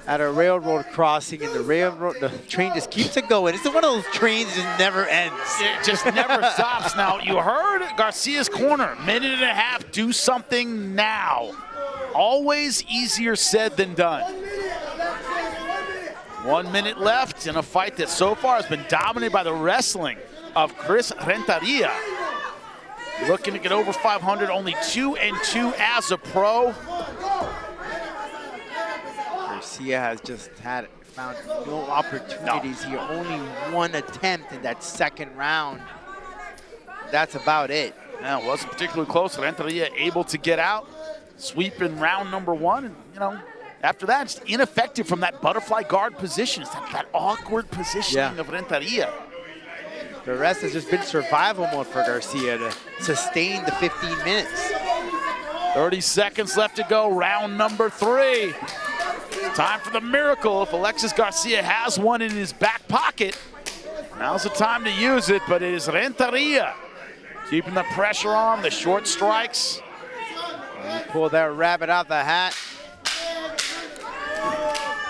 at a railroad crossing, and the train just keeps it going. It's one of those trains that just never ends. It just never stops. Now, you heard Garcia's corner, minute and a half, do something now. Always easier said than done. 1 minute left in a fight that so far has been dominated by the wrestling of Chris Renteria. Looking to get over 500, only 2-2 as a pro. Garcia has just found no opportunities here. Only 1 attempt in that second round. That's about it. Yeah, it wasn't particularly close. Renteria able to get out, sweep in round number 1. And, you know, after that, it's ineffective from that butterfly guard position. It's that awkward positioning of Renteria. The rest has just been survival mode for Garcia to sustain the 15 minutes. 30 seconds left to go, round number 3. Time for the miracle. If Alexis Garcia has one in his back pocket, now's the time to use it, but it is Renteria keeping the pressure on, the short strikes. Pull that rabbit out the hat.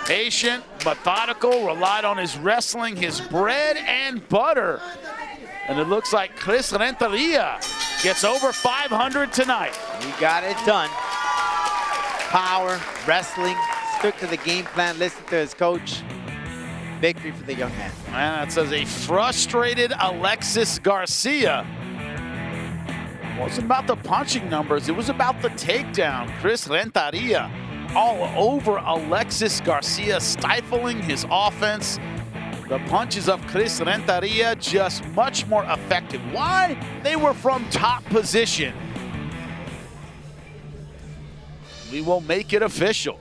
Patient, methodical, relied on his wrestling, his bread and butter. And it looks like Chris Renteria gets over 500 tonight. He got it done. Power, wrestling, stuck to the game plan, listened to his coach. Victory for the young man. Man, that says a frustrated Alexis Garcia. It wasn't about the punching numbers, it was about the takedown. Chris Renteria all over Alexis Garcia, stifling his offense. The punches of Chris Renteria just much more effective. Why? They were from top position. We will make it official.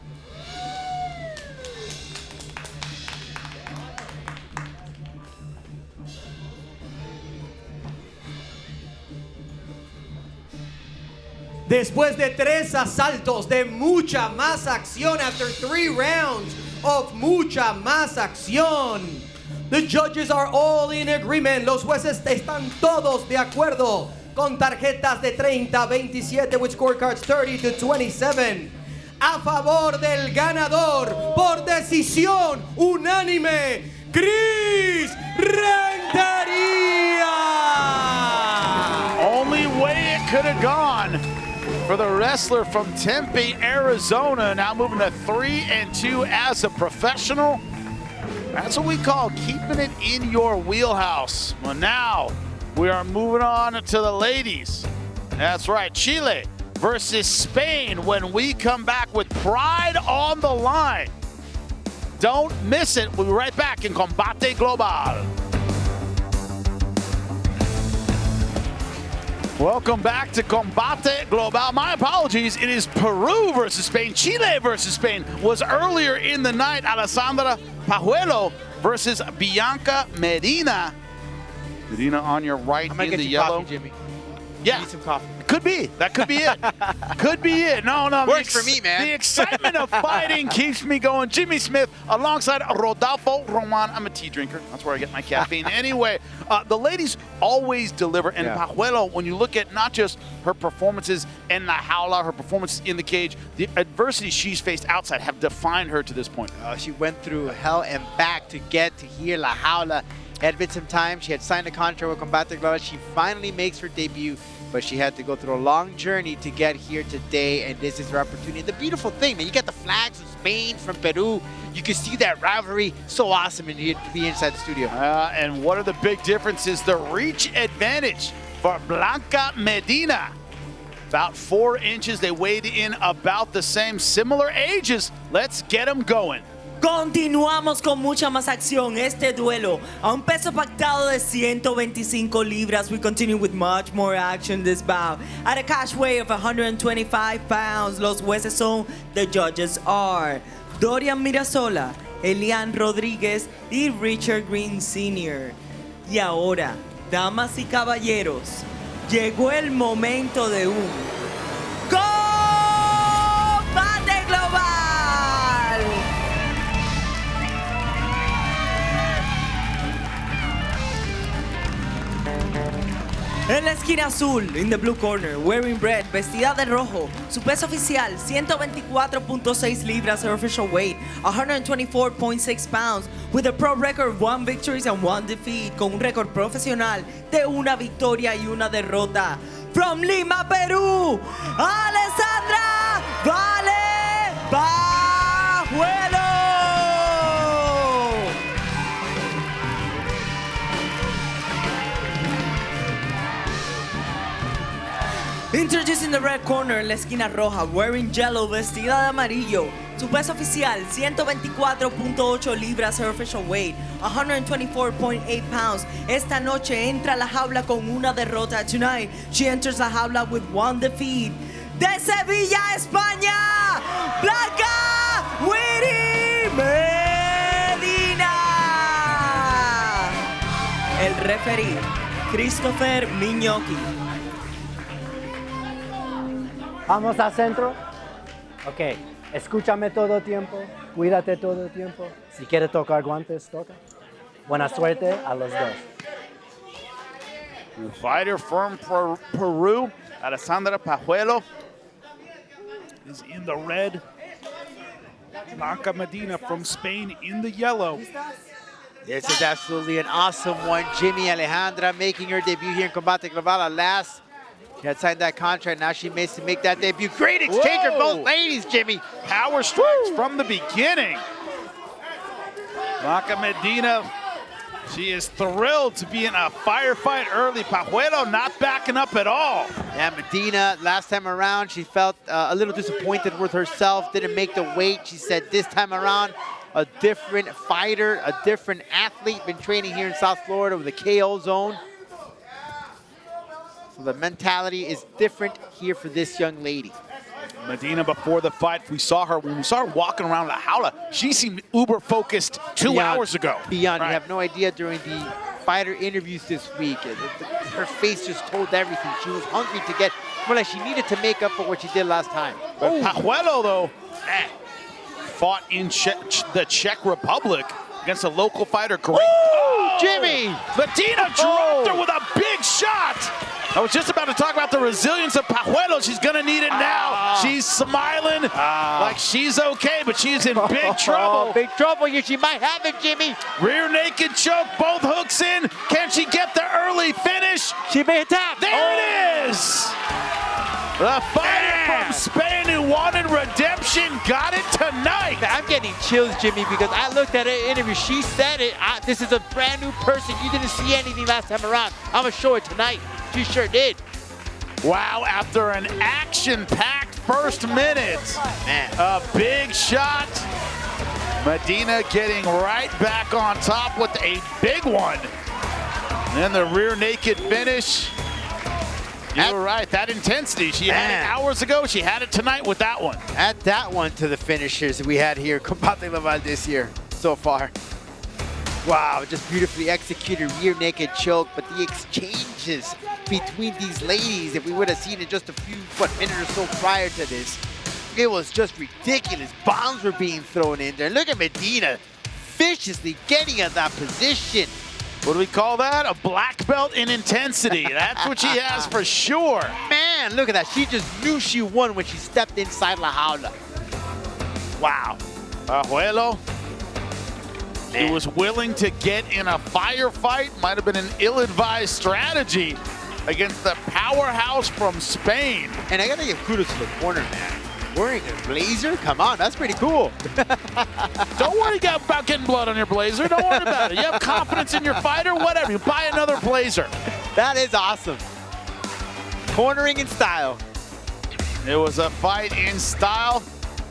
Después de 3 asaltos, de mucha más acción, after 3 rounds of mucha más acción, the judges are all in agreement. Los jueces están todos de acuerdo con tarjetas de 30-27 with scorecards 30-27. A favor del ganador por decisión unánime, Chris Renteria. Only way could have gone for the wrestler from Tempe, Arizona, now moving to 3-2 as a professional. That's what we call keeping it in your wheelhouse. Well, now we are moving on to the ladies. That's right, Chile versus Spain when we come back with pride on the line. Don't miss it. We'll be right back in Combate Global. Welcome back to Combate Global. My apologies, it is Peru versus Spain. Chile versus Spain was earlier in the night. Alessandra Pajuelo versus Blanca Medina. Medina on your right in the yellow. Coffee, Jimmy. Yeah. Need some coffee. Could be. That could be it. Could be it. No. Works for me, man. The excitement of fighting keeps me going. Jimmy Smith alongside Rodolfo Roman. I'm a tea drinker. That's where I get my caffeine. Anyway, the ladies always deliver. And Pajuelo, when you look at not just her performances in the jaula, her performances in the cage, the adversity she's faced outside have defined her to this point. She went through hell and back to get to here, La Jaula. It had been some time. She had signed a contract with Combate Global. She finally makes her debut, but she had to go through a long journey to get here today, and this is her opportunity. The beautiful thing, man, you get the flags from Spain, from Peru. You can see that rivalry. So awesome to be inside the studio. And what are the big differences? The reach advantage for Blanca Medina. About 4 inches. They weighed in about the same. Similar ages. Let's get them going. Continuamos con mucha más acción. Este duelo a un peso pactado de 125 libras. We continue with much more action this bout. At a cash weight of 125 pounds, los jueces son, the judges are Dorian Mirasola, Elian Rodríguez y Richard Green Sr. Y ahora, damas y caballeros, llegó el momento de un combate global. En la esquina azul, in the blue corner, wearing red, vestida de rojo, su peso oficial, 124.6 libras, her official weight, 124.6 pounds, with a pro record of 1 victories and 1 defeat, con un récord profesional de 1 victoria y 1 derrota. From Lima, Perú, Alessandra Pajuelo. Introducing the red corner en la esquina roja, wearing yellow, vestida de amarillo. Su peso oficial, 124.8 libras, her official weight, 124.8 pounds. Esta noche entra a la jaula con una derrota. Tonight, she enters la jaula with 1 defeat. De Sevilla, España, Blanca Medina. El referee, Christopher Miñoki. Vamos al centro. Ok, escúchame todo el tiempo, cuídate todo el tiempo. Si quieres tocar guantes, toca. Buena suerte a los dos. Fighter from Peru, Alessandra Pajuelo, is in the red. Blanca Medina from Spain in the yellow. This is absolutely an awesome one. Jimmie Alejandra making her debut here in Combate Global. Last, she had signed that contract. Now she makes to make that debut. Great exchange for both ladies, Jimmie. Power strikes from the beginning. Blanca Medina, she is thrilled to be in a firefight early. Pajuelo not backing up at all. Yeah, Medina, last time around, she felt a little disappointed with herself. Didn't make the weight. She said this time around, a different fighter, a different athlete. Been training here in South Florida with the KO zone. The mentality is different here for this young lady. Medina, before the fight, when we saw her walking around La Jaula, she seemed uber focused 2 hours ago. Beyond, you have no idea during the fighter interviews this week. Her face just told everything. She was hungry to get, more like she needed to make up for what she did last time. But Pajuelo, though, fought in the Czech Republic against a local fighter. Great. Jimmie! Medina dropped her with a big shot. I was just about to talk about the resilience of Pajuelo. She's going to need it now. She's smiling like she's okay, but she's in big trouble. Big trouble here. She might have it, Jimmie. Rear naked choke, both hooks in. Can she get the early finish? She may tap. There it is. The fighter from Spain who wanted redemption got it tonight. I'm getting chills, Jimmie, because I looked at her interview. She said it. This is a brand new person. You didn't see anything last time around. I'm going to show it tonight. She sure did. Wow, after an action-packed first minute. Man. A big shot. Medina getting right back on top with a big one. And the rear naked finish. You were right, that intensity. She had it hours ago. She had it tonight with that one. Add that one to the finishers we had here. Combate Global this year so far. Wow, just beautifully executed rear naked choke, but the exchanges between these ladies, if we would have seen it just a few minutes or so prior to this, it was just ridiculous. Bombs were being thrown in there. Look at Medina viciously getting at that position. What do we call that? A black belt in intensity. That's what she has for sure. Man, look at that. She just knew she won when she stepped inside La Jaula. Wow. Pajuelo. He was willing to get in a firefight. Might have been an ill-advised strategy against the powerhouse from Spain. And I gotta give kudos to the corner, man. Wearing a blazer? Come on, that's pretty cool. Don't worry about getting blood on your blazer. Don't worry about it. You have confidence in your fighter, whatever. You buy another blazer. That is awesome. Cornering in style. It was a fight in style.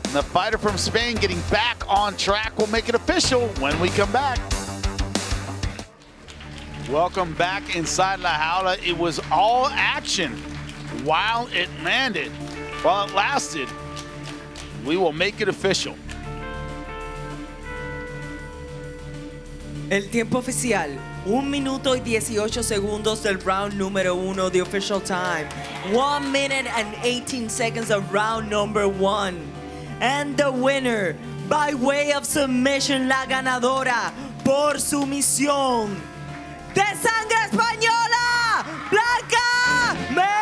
And the fighter from Spain getting back on track. We'll make it official when we come back. Welcome back inside La Jaula. It was all action while it landed. While it lasted, we will make it official. El tiempo oficial, 1 minuto y 18 segundos del round número 1, the official time. 1 minute and 18 seconds of round number 1. And the winner, by way of submission, la ganadora, por sumisión, de sangre española, Blanca Medina.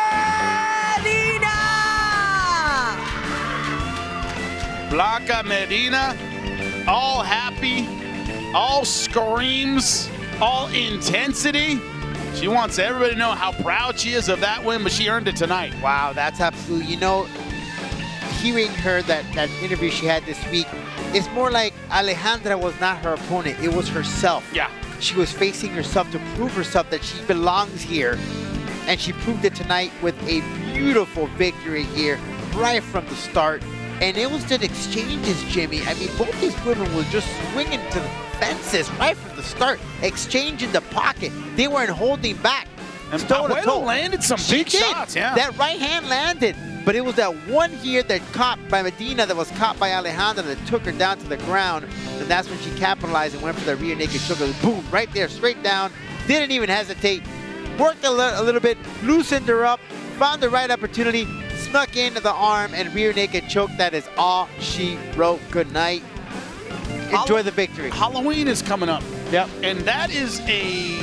Blanca Medina, all happy, all screams, all intensity. She wants everybody to know how proud she is of that win, but she earned it tonight. Wow, that's absolutely, you know, hearing her, that interview she had this week, it's more like Alejandra was not her opponent, it was herself. Yeah. She was facing herself to prove herself that she belongs here. And she proved it tonight with a beautiful victory here right from the start. And it was just exchanges, Jimmie. I mean, both these women were just swinging to the fences right from the start, exchanging the pocket. They weren't holding back. And Pajuelo landed some big shots, yeah. That right hand landed. But it was that one here that caught by Medina that was caught by Alejandro that took her down to the ground. And that's when she capitalized and went for the rear naked choke. Boom, right there, straight down. Didn't even hesitate. Worked a little bit, loosened her up, found the right opportunity, snuck into the arm and rear naked choke. That is all she wrote. Good night. Enjoy the victory. Halloween is coming up. Yep. And that is a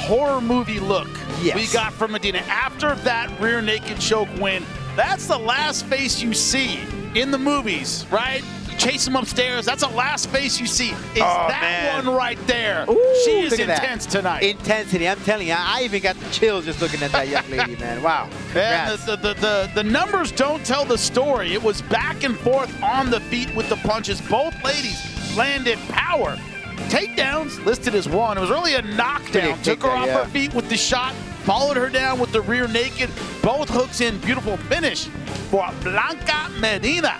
horror movie look we got from Medina. After that rear naked choke win, that's the last face you see in the movies, right? You chase him upstairs. That's the last face you see. Is that one right there? Ooh, she is intense tonight. Intensity. I'm telling you, I even got the chills just looking at that young lady, man. Wow. And the numbers don't tell the story. It was back and forth on the feet with the punches. Both ladies landed power. Takedowns listed as one. It was really a knockdown. Took her off her feet with the shot, followed her down with the rear naked. Both hooks in. Beautiful finish for Blanca Medina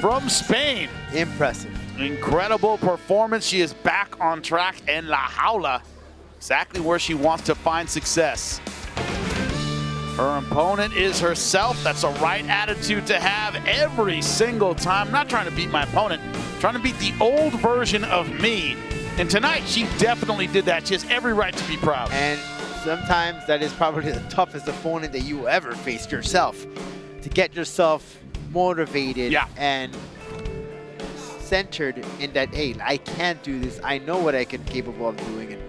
from Spain. Impressive. Incredible performance. She is back on track in La Jaula, exactly where she wants to find success. Her opponent is herself. That's a right attitude to have every single time. I'm not trying to beat my opponent, I'm trying to beat the old version of me. And tonight, she definitely did that. She has every right to be proud. And sometimes that is probably the toughest opponent that you ever faced yourself. To get yourself motivated and centered in that, hey, I can do this. I know what I'm capable of doing. And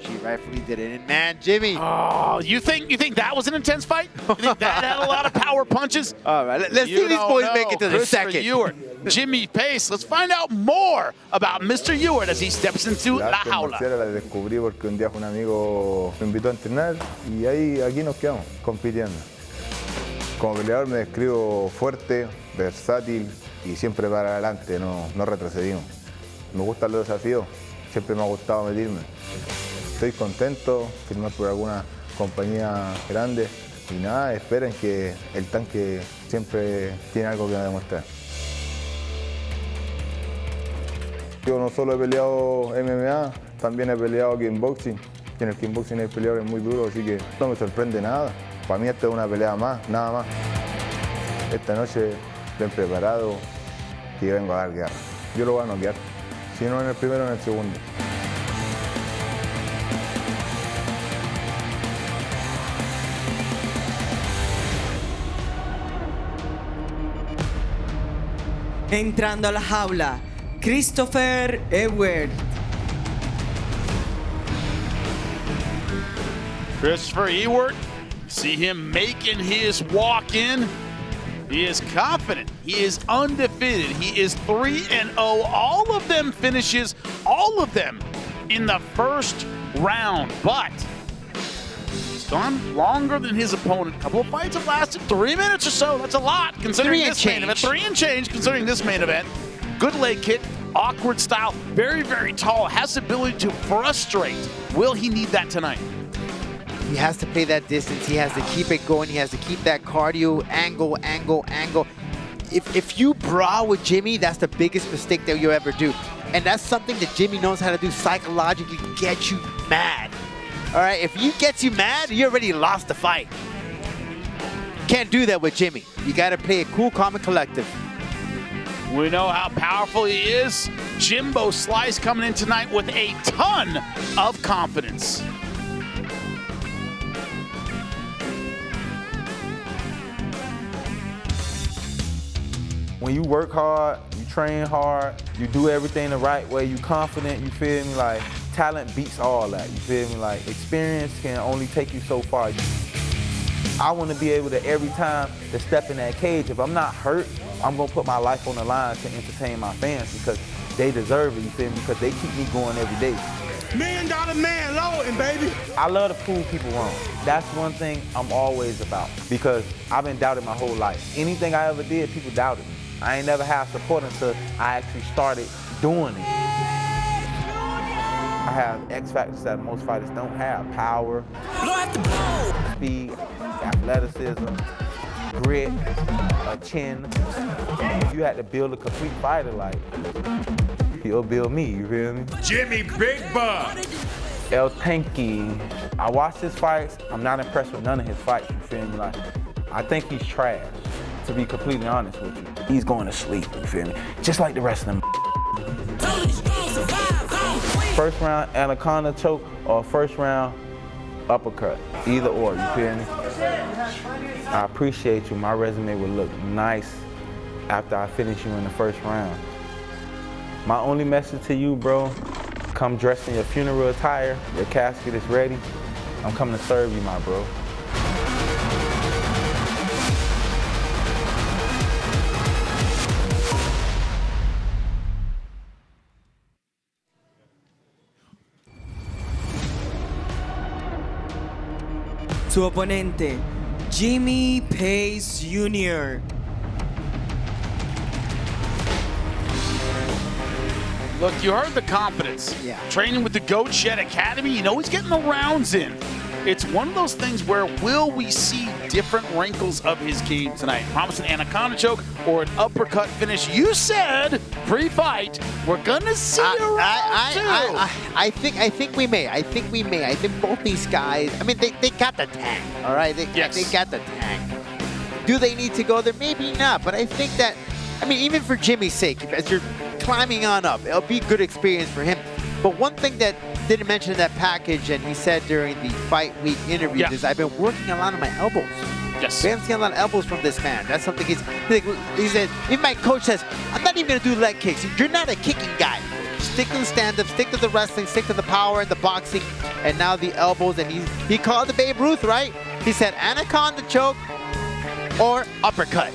She rightfully did it. And man, Jimmie. Oh, you think that was an intense fight? You think that had a lot of power punches? All right, let's see these boys make it to the second. Ewert, Jimmie Pace. Let's find out more about Mr. Ewert as he steps into La Jaula. La descubrí porque un día un amigo me invitó a entrenar y ahí aquí nos quedamos compitiendo. Como peleador me describo fuerte, versátil y siempre para adelante, no retrocedimos. Me gustan los desafíos, siempre me ha gustado medirme. Estoy contento, firmar por alguna compañía grande y nada, esperen que el tanque siempre tiene algo que demostrar. Yo no solo he peleado MMA, también he peleado kickboxing. Y en el kickboxing hay peleadores muy duros, así que no me sorprende nada. Para mí esta es una pelea más, nada más. Esta noche bien preparado y vengo a dar guerra. Yo lo voy a noquear, si no en el primero, en el segundo. Entrando a la jaula, Christopher Ewert. Christopher Ewert, see him making his walk in. He is confident. He is undefeated. He is 3-0. All of them finishes, all of them in the first round. But it's gone longer than his opponent. A couple of fights have lasted 3 minutes or so. That's a lot considering this main event. 3 and change considering this main event. Good leg kick, awkward style, very, very tall, has the ability to frustrate. Will he need that tonight? He has to play that distance. He has to keep it going. He has to keep that cardio, angle. If you brawl with Jimmie, that's the biggest mistake that you'll ever do. And that's something that Jimmie knows how to do psychologically, get you mad. All right, if he gets you mad, you already lost the fight. Can't do that with Jimmie. You got to play it cool, calm, and collective. We know how powerful he is. Jimbo Slice coming in tonight with a ton of confidence. When you work hard, you train hard, you do everything the right way, you confident, you feel me? Like, talent beats all that, you feel me? Like, experience can only take you so far. I want to be able to, every time to step in that cage, if I'm not hurt, I'm going to put my life on the line to entertain my fans because they deserve it, you feel me? Because they keep me going every day. $1 million man loading, baby. I love to prove people wrong. That's one thing I'm always about because I've been doubted my whole life. Anything I ever did, people doubted me. I ain't never had support until I actually started doing it. I have X factors that most fighters don't have. Power, speed, athleticism, grit, a chin. If you had to build a complete fighter, like, he'll build me, you feel me? Jimmie Big Bug. El Tanky. I watch his fights. I'm not impressed with none of his fights, you feel me? Like, I think he's trash, to be completely honest with you. He's going to sleep, you feel me? Just like the rest of them. First round anaconda choke or first round uppercut, either or, you feel me? I appreciate you. My resume would look nice after I finish you in the first round. My only message to you, bro, come dressed in your funeral attire. Your casket is ready. I'm coming to serve you, my bro. Su oponente, Jimmie Pace Jr. Look, you heard the confidence. Yeah. Training with the Goat Shed Academy, you know he's getting the rounds in. It's one of those things where will we see different wrinkles of his game tonight? Promise an anaconda choke or an uppercut finish. You said pre-fight we're gonna see I think we may. I think both these guys. I mean, they got the tang. All right. They got the tang. Do they need to go there? Maybe not. But I think that. I mean, even for Jimmie's sake, as you're climbing on up, it'll be a good experience for him. But one thing that didn't mention in that package, and he said during the fight week interview, is I've been working a lot on my elbows. Yes. We haven't seen a lot of elbows from this man. That's something he said, even my coach says, I'm not even going to do leg kicks. You're not a kicking guy. Just stick to the stand-up, stick to the wrestling, stick to the power and the boxing, and now the elbows. And he called the Babe Ruth, right? He said anaconda choke or uppercut.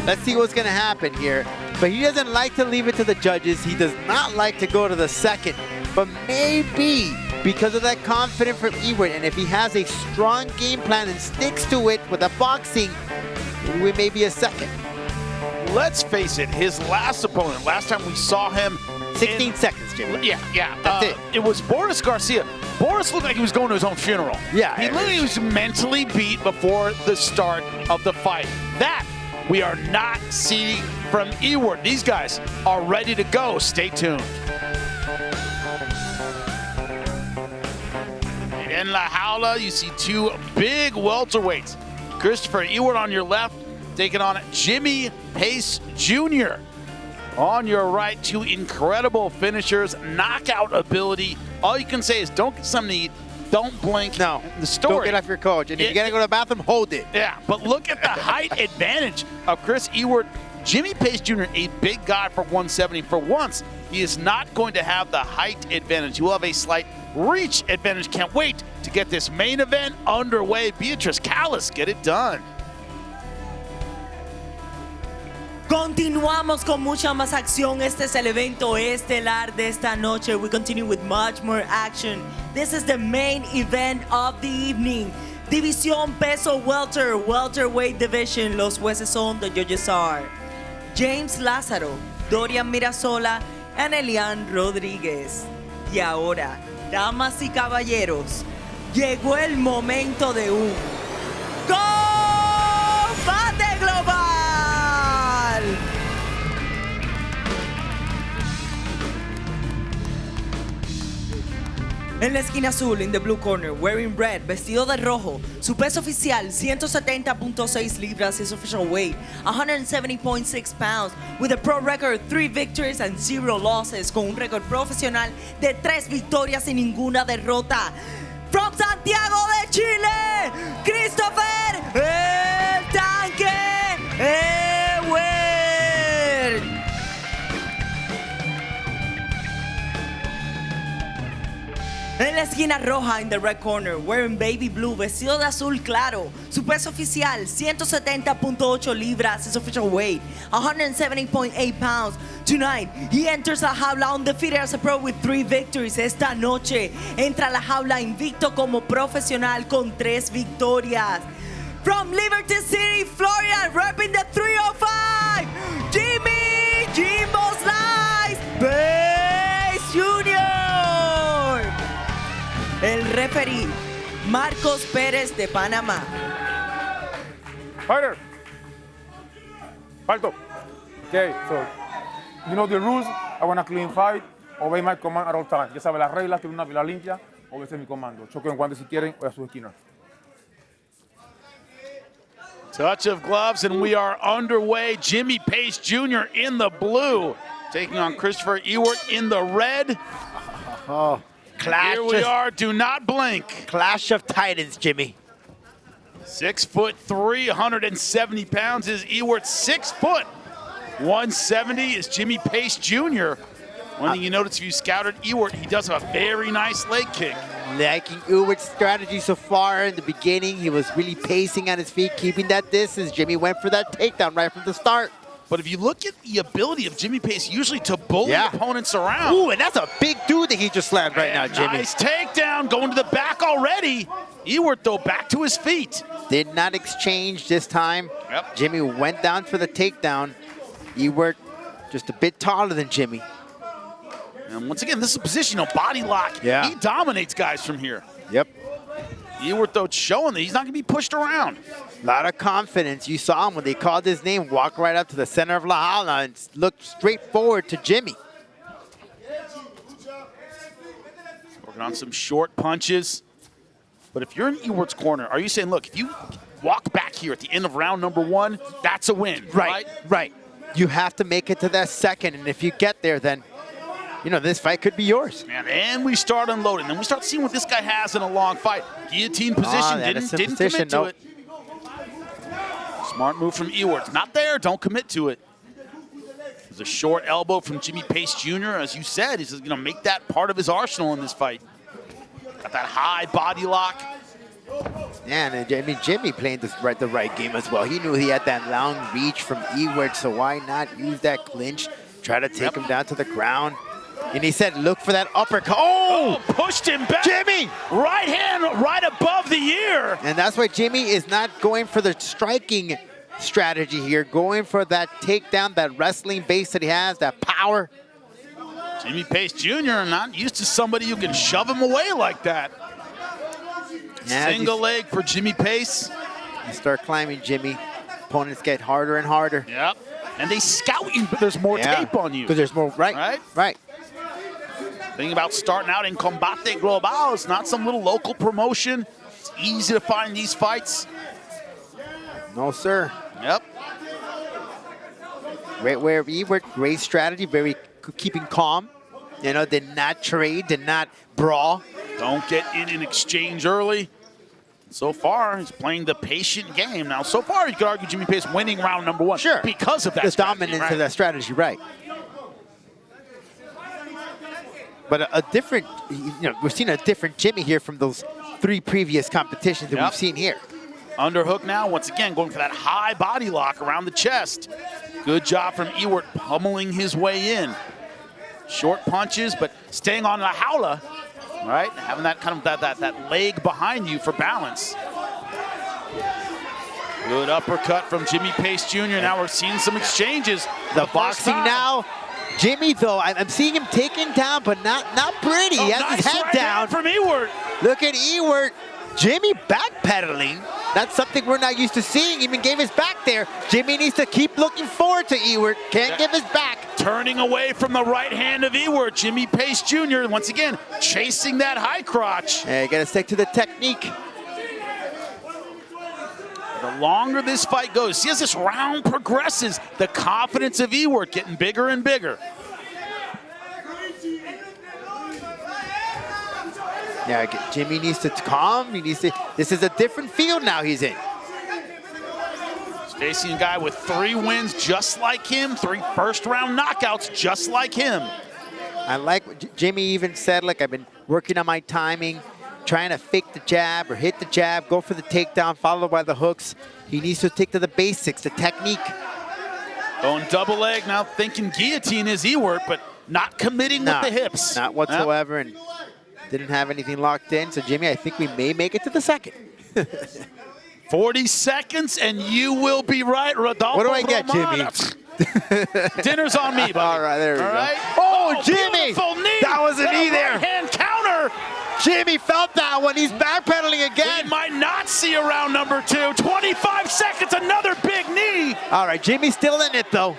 Let's see what's going to happen here. But he doesn't like to leave it to the judges. He does not like to go to the second. But maybe because of that confidence from Ewert, and if he has a strong game plan and sticks to it with the boxing, we may be a second. Let's face it, his last opponent, last time we saw him 16 seconds, Jimmy. Yeah. That's it. It was Boris Garcia. Boris looked like he was going to his own funeral. Yeah. He literally was mentally beat before the start of the fight. That we are not seeing from Ewert. These guys are ready to go. Stay tuned. In La Jaula, you see two big welterweights. Christopher Ewert on your left, taking on Jimmie Pace Jr. On your right, two incredible finishers, knockout ability. All you can say is don't get something to eat, don't blink. No, the story. Don't get off your coach. And if you got to go to the bathroom, hold it. Yeah, but look at the height advantage of Chris Ewert. Jimmie Pace Jr., a big guy for 170. For once, he is not going to have the height advantage. He will have a slight reach advantage. Can't wait to get this main event underway. Beatrice Callis, get it done. Continuamos con mucha más acción. Este es el evento estelar de esta noche. We continue with much more action. This is the main event of the evening. División peso welter, welterweight division. Los jueces son the judges are James Lázaro, Dorian Mirasola, and Elian Rodríguez. Y ahora, damas y caballeros, llegó el momento de un combate global. En la esquina azul, in the blue corner, wearing red, vestido de rojo, su peso oficial 170.6 libras, his official weight 170.6 pounds, with a pro record 3 victories and 0 losses, con un récord profesional de 3 victorias y ninguna derrota. From Santiago de Chile, Christopher el Tanque Ewert. En la esquina roja, in the red corner, wearing baby blue, vestido de azul claro, su peso oficial 170.8 libras, his official weight 170.8 pounds. Tonight, he enters la jaula undefeated as a pro with 3 victories. Esta noche entra a la jaula invicto como profesional con 3 victorias. From Liberty City, Florida, repping the 305, Jimmie Jimbo Slice Pace Jr. El referee, Marcos Pérez de Panamá. Fighter. Falto. Okay, so you know the rules. I want a clean fight. Obey my command at all times. Ya sabe las reglas, quiero una vela limpia. Obedece mi comando. Choquen guantes si quieren o a sus esquinas. Touch of gloves, and we are underway. Jimmie Pace Jr. in the blue, taking on Christopher Ewert in the red. Oh, clash. Here we are. Do not blink. Clash of Titans, Jimmy. 6'3", 170 pounds is Ewert. 6 foot, 170 is Jimmie Pace Jr. One thing you notice if you scouted Ewert, he does have a very nice leg kick. Liking Ewert's strategy so far in the beginning. He was really pacing on his feet, keeping that distance. Jimmie went for that takedown right from the start. But if you look at the ability of Jimmie Pace usually to bully opponents around. Ooh, and that's a big dude that he just slammed right now, Jimmie. Nice takedown, going to the back already. Ewert, though, back to his feet. Did not exchange this time. Yep. Jimmie went down for the takedown. Ewert just a bit taller than Jimmie. And once again, this is a positional body lock. Yeah. He dominates guys from here. Yep. Ewert, though, showing that he's not going to be pushed around. A lot of confidence. You saw him when they called his name, walk right up to the center of La Jaula and look straight forward to Jimmie. Working on some short punches. But if you're in Ewert's corner, are you saying, look, if you walk back here at the end of round number 1, that's a win, right? Right. You have to make it to that second, and if you get there, then, you know, this fight could be yours. Man, and we start unloading. Then we start seeing what this guy has in a long fight. Guillotine position, didn't commit to it. Smart move from Ewert. Not there, don't commit to it. There's a short elbow from Jimmie Pace Jr. As you said, he's going to make that part of his arsenal in this fight. Got that high body lock. Yeah, and I mean, Jimmie playing the right game as well. He knew he had that long reach from Ewert, so why not use that clinch, try to take him down to the ground. And he said, look for that uppercut. Oh! Pushed him back. Jimmie! Right hand right above the ear. And that's why Jimmie is not going for the striking strategy here, going for that takedown, that wrestling base that he has, that power. Jimmie Pace Jr. not used to somebody who can shove him away like that. Yeah, single leg for Jimmie Pace. You start climbing, Jimmie. Opponents get harder and harder. Yep. And they scout you, but there's more tape on you. Because there's more, right? Thinking about starting out in Combate Global. It's not some little local promotion. It's easy to find these fights. No, sir. Yep. Great way of Ewert, great strategy, very keeping calm. You know, did not trade, did not brawl. Don't get in an exchange early. So far, he's playing the patient game. Now, so far, you could argue Jimmie Pace winning round number 1. Sure. Because of that the strategy, dominance of that strategy, right. But a different, you know, we've seen a different Jimmie here from those 3 previous competitions that we've seen here. Underhook now, once again, going for that high body lock around the chest. Good job from Ewert pummeling his way in. Short punches, but staying on la jaula, right? Having that kind of that leg behind you for balance. Good uppercut from Jimmie Pace Jr. Now we're seeing some exchanges. The boxing now. Jimmie, though, I'm seeing him taken down, but not pretty. He has his head down. From Ewert. Look at Ewert. Jimmie backpedaling. That's something we're not used to seeing. Even gave his back there. Jimmie needs to keep looking forward to Ewert. Can't give his back. Turning away from the right hand of Ewert. Jimmie Pace Jr. once again chasing that high crotch. Yeah, you gotta stick to the technique. The longer this fight goes, see as this round progresses, the confidence of Ewert getting bigger and bigger. Yeah, Jimmie needs to calm. He needs to. This is a different field now he's in. He's facing a guy with 3 wins just like him, 3 first-round knockouts just like him. I like what Jimmie even said, like, I've been working on my timing, trying to fake the jab or hit the jab, go for the takedown, followed by the hooks. He needs to stick to the basics, the technique. Going double leg, now thinking guillotine is Ewert, but not committing with the hips. Not whatsoever, and didn't have anything locked in. So, Jimmie, I think we may make it to the second. 40 seconds, and you will be right, Rodolfo. What do I get, Jimmie? Dinner's on me, buddy. All right, there we go. Right? Oh, Jimmie! Knee. That was a knee there. Right-hand counter. Jimmie felt that one. He's backpedaling again. We might not see a round number 2. 25 seconds, another big knee. All right, Jimmie's still in it, though.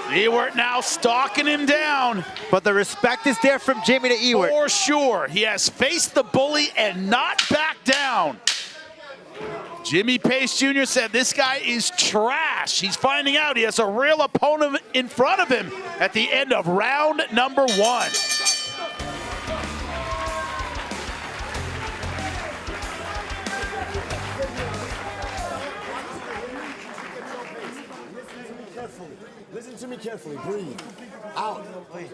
Ewert now stalking him down. But the respect is there from Jimmie to Ewert. For sure. He has faced the bully and not backed down. Jimmie Pace Jr. said this guy is trash. He's finding out he has a real opponent in front of him at the end of round number 1. Listen to me carefully. Breathe. Out. Oye,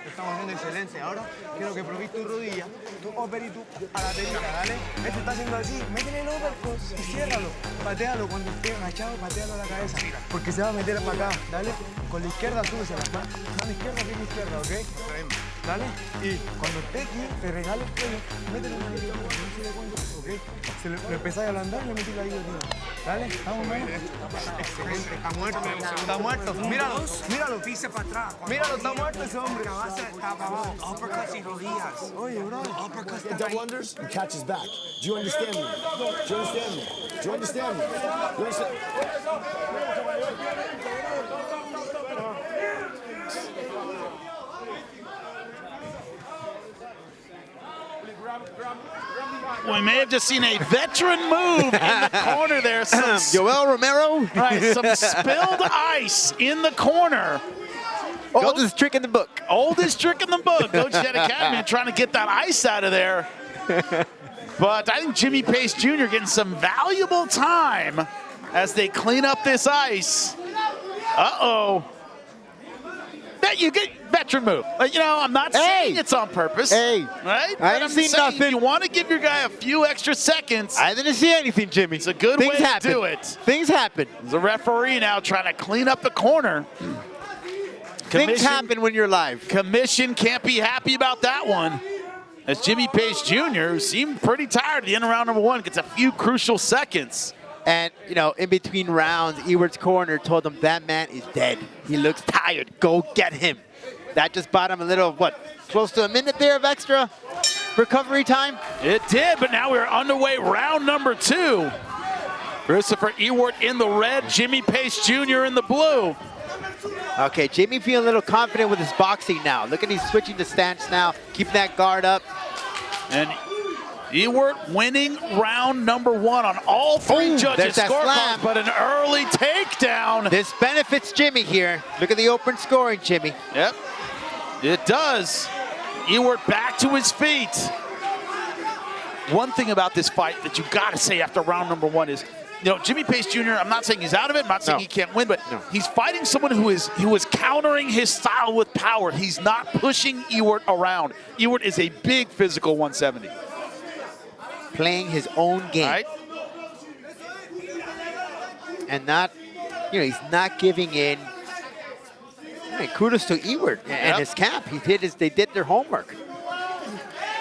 estamos haciendo excelencia. Ahora quiero que probes tu rodilla, tu upper y tu a la técnica, ¿vale? Este está haciendo así. Métele el uppercut y ciérralo. Patealo cuando esté agachado, patealo a la cabeza. Porque se va a meter para acá. Dale. Con la izquierda súbese la mano izquierda, bien izquierda, ¿ok? Dale. Y cuando esté aquí, te regalo el cuello. Métele una guillotina, no se dé cuenta, ¿ok? Se le empezáis a ablandar y le metí la guillotina. Dale. Estamos bien. Excelente. Está muerto. Está muerto. Míralo. Míralo. Pisa para atrás. Míralo, está muerto ese hombre. La base está para abajo. Uppercuts y rodillas. Oye, bro. Uppercuts Get double unders and catch his back. Do you understand me? Do you understand me? Do you understand me? Do you understand? We may have just seen a veteran move in the corner there. Joel Romero. Right, some spilled ice in the corner. Oldest trick in the book. Oldest trick in the book. Coach Jet Academy trying to get that ice out of there. But I think Jimmie Pace Jr. getting some valuable time as they clean up this ice. Uh-oh. you get veteran move. Like, you know, I'm not saying it's on purpose. Hey. Right? I didn't see nothing. You want to give your guy a few extra seconds. I didn't see anything, Jimmie. It's a good way to do it. Things happen. There's a referee now trying to clean up the corner. Things happen when you're live. Commission can't be happy about that one. As Jimmie Pace Jr., who seemed pretty tired at the end of round number 1, gets a few crucial seconds. And, you know, in between rounds, Ewert's corner told him that man is dead. He looks tired. Go get him. That just bought him a little, close to a minute there of extra recovery time? It did, but now we're underway round number 2. Christopher Ewert in the red, Jimmie Pace Jr. in the blue. Okay, Jimmie feeling a little confident with his boxing now. Look at he's switching the stance now, keeping that guard up. And Ewert winning round number 1 on all 3 judges' scorecards, but an early takedown. This benefits Jimmie here. Look at the open scoring, Jimmie. Yep, it does. Ewert back to his feet. One thing about this fight that you gotta say after round number 1 is, you know, Jimmie Pace Jr., I'm not saying he's out of it, I'm not saying he can't win, but he's fighting someone who is countering his style with power. He's not pushing Ewert around. Ewert is a big physical 170. Playing his own game. Right. And not, you know, he's not giving in. I mean, kudos to Ewert and his camp. They did their homework.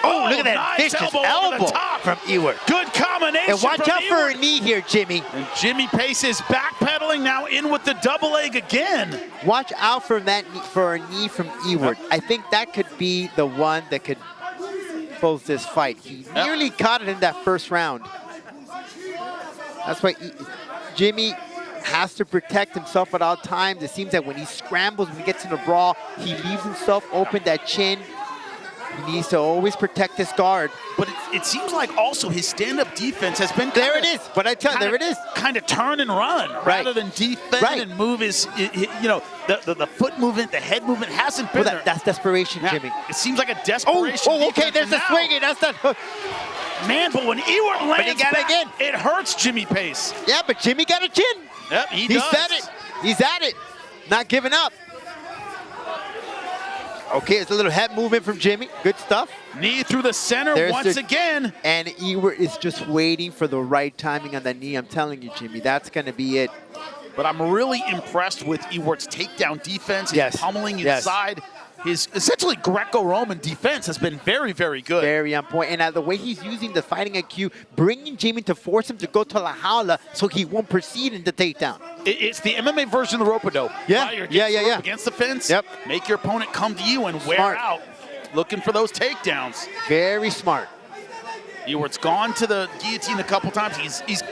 Oh, look at that nice vicious elbow from Ewert. Good combination. And watch out for a knee here, Jimmie. And Jimmie Pace is backpedaling now in with the double leg again. Watch out for that for a knee from Ewert. I think that could be the one that could close this fight. He nearly caught it in that first round. That's why Jimmie has to protect himself at all times. It seems that when he scrambles, when he gets in a brawl, he leaves himself open, that chin. He needs to always protect his guard. But it seems like also his stand-up defense has been there. It is. But I tell you, there it is. Kind of turn and run rather than defend and move his. You know, the foot movement, the head movement hasn't been there. That's desperation, Jimmie. It seems like a desperation. Oh, okay. There's the swinging. That's not. Man, but when Ewert lands, but he got back, again. It hurts Jimmie Pace. Yeah, but Jimmie got a chin. Yep, he does. Said it. He's at it. Not giving up. Okay, it's a little head movement from Jimmie. Good stuff. Knee through the center once again. And Ewert is just waiting for the right timing on the knee. I'm telling you, Jimmie, that's going to be it. But I'm really impressed with Ewert's takedown defense. His pummeling inside. His essentially Greco-Roman defense has been very, very good. Very on point. And the way he's using the fighting IQ, bringing Jimmie to force him to go to La Jaula so he won't proceed in the takedown. It's the MMA version of the rope-a-dope. Yeah, Against the fence, make your opponent come to you and wear out, looking for those takedowns. Very smart. Ewert's gone to the guillotine a couple times. He's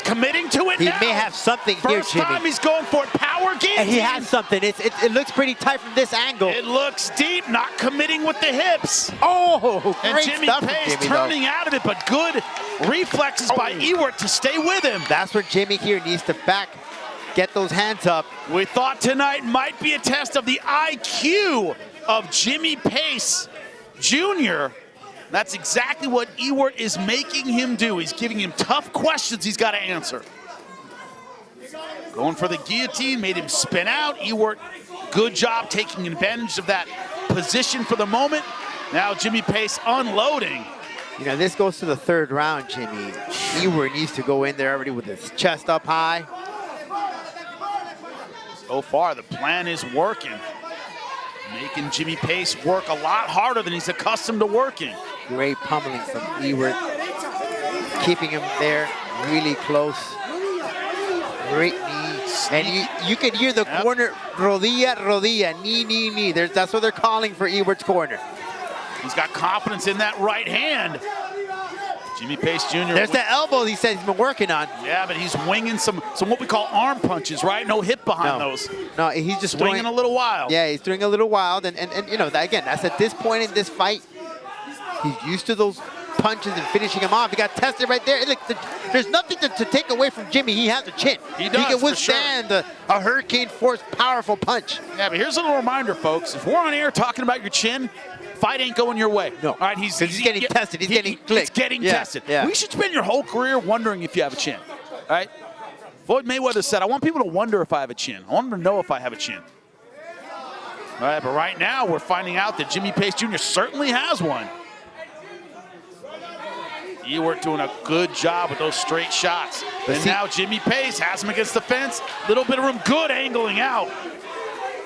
committing to it now. He may have something here, Jimmie. First time he's going for it. Power guillotine. And he has something. It looks pretty tight from this angle. It looks deep, not committing with the hips. Oh, and great Jimmie stuff Pace Jimmie, turning out of it, but good reflexes by Ewert to stay with him. That's where Jimmie here needs to get those hands up. We thought tonight might be a test of the IQ of Jimmie Pace Jr. That's exactly what Ewert is making him do. He's giving him tough questions he's got to answer. Going for the guillotine, made him spin out. Ewert, good job taking advantage of that position for the moment. Now Jimmie Pace unloading. You know, this goes to the third round, Jimmie. Ewert needs to go in there already with his chest up high. So far, the plan is working. Making Jimmie Pace work a lot harder than he's accustomed to working. Great pummeling from Ewert. Keeping him there really close. Great knee. And you can hear the corner, rodilla, rodilla, knee, knee, knee. That's what they're calling for Ewert's corner. He's got confidence in that right hand. Jimmie Pace Jr. There's the elbow he said he's been working on. Yeah, but he's winging some what we call arm punches, right? No hip behind those. No, he's just swinging a little wild. Yeah, he's doing a little wild. And you know, again, that's at this point in this fight, he's used to those punches and finishing him off. He got tested right there. Look, there's nothing to take away from Jimmie. He has a chin. He does, He can withstand a hurricane force powerful punch. Yeah, but here's a little reminder, folks. If we're on air talking about your chin, fight ain't going your way. No. All right, he's getting tested. He's getting clicked. He's getting tested. Yeah. We should spend your whole career wondering if you have a chin. All right? Floyd Mayweather said, I want people to wonder if I have a chin. I want them to know if I have a chin. All right, but right now we're finding out that Jimmie Pace Jr. certainly has one. Ewert doing a good job with those straight shots. And now Jimmie Pace has him against the fence. Little bit of room, good angling out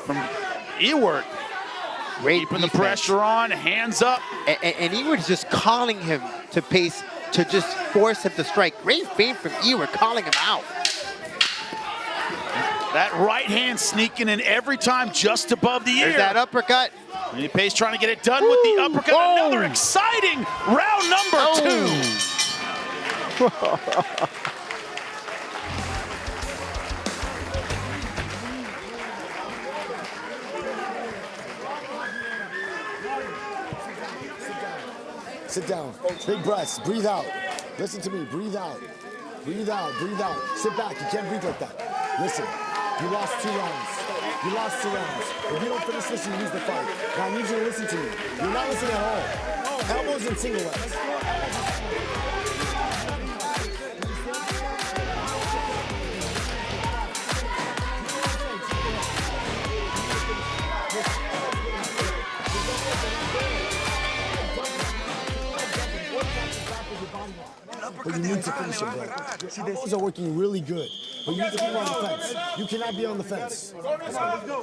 from Ewert. Keeping the pressure on, hands up. And Ewert is just calling him to Pace to just force him to strike. Great feint from Ewert, calling him out. That right hand sneaking in every time just above the ear. There's that uppercut. Jimmie Pace trying to get it done with the uppercut. Whoa. Another exciting round number 2. Sit down. Big breaths. Breathe out. Listen to me. Breathe out. Breathe out. Breathe out. Sit back. You can't breathe like that. Listen. You lost 2 rounds. You lost 2 rounds. If you don't finish this, you lose the fight. Now I need you to listen to me. You're not listening at all. Elbows and single legs. But you need to finish it, bro. Your elbows are working really good, but you need to be on the fence. You cannot be on the fence.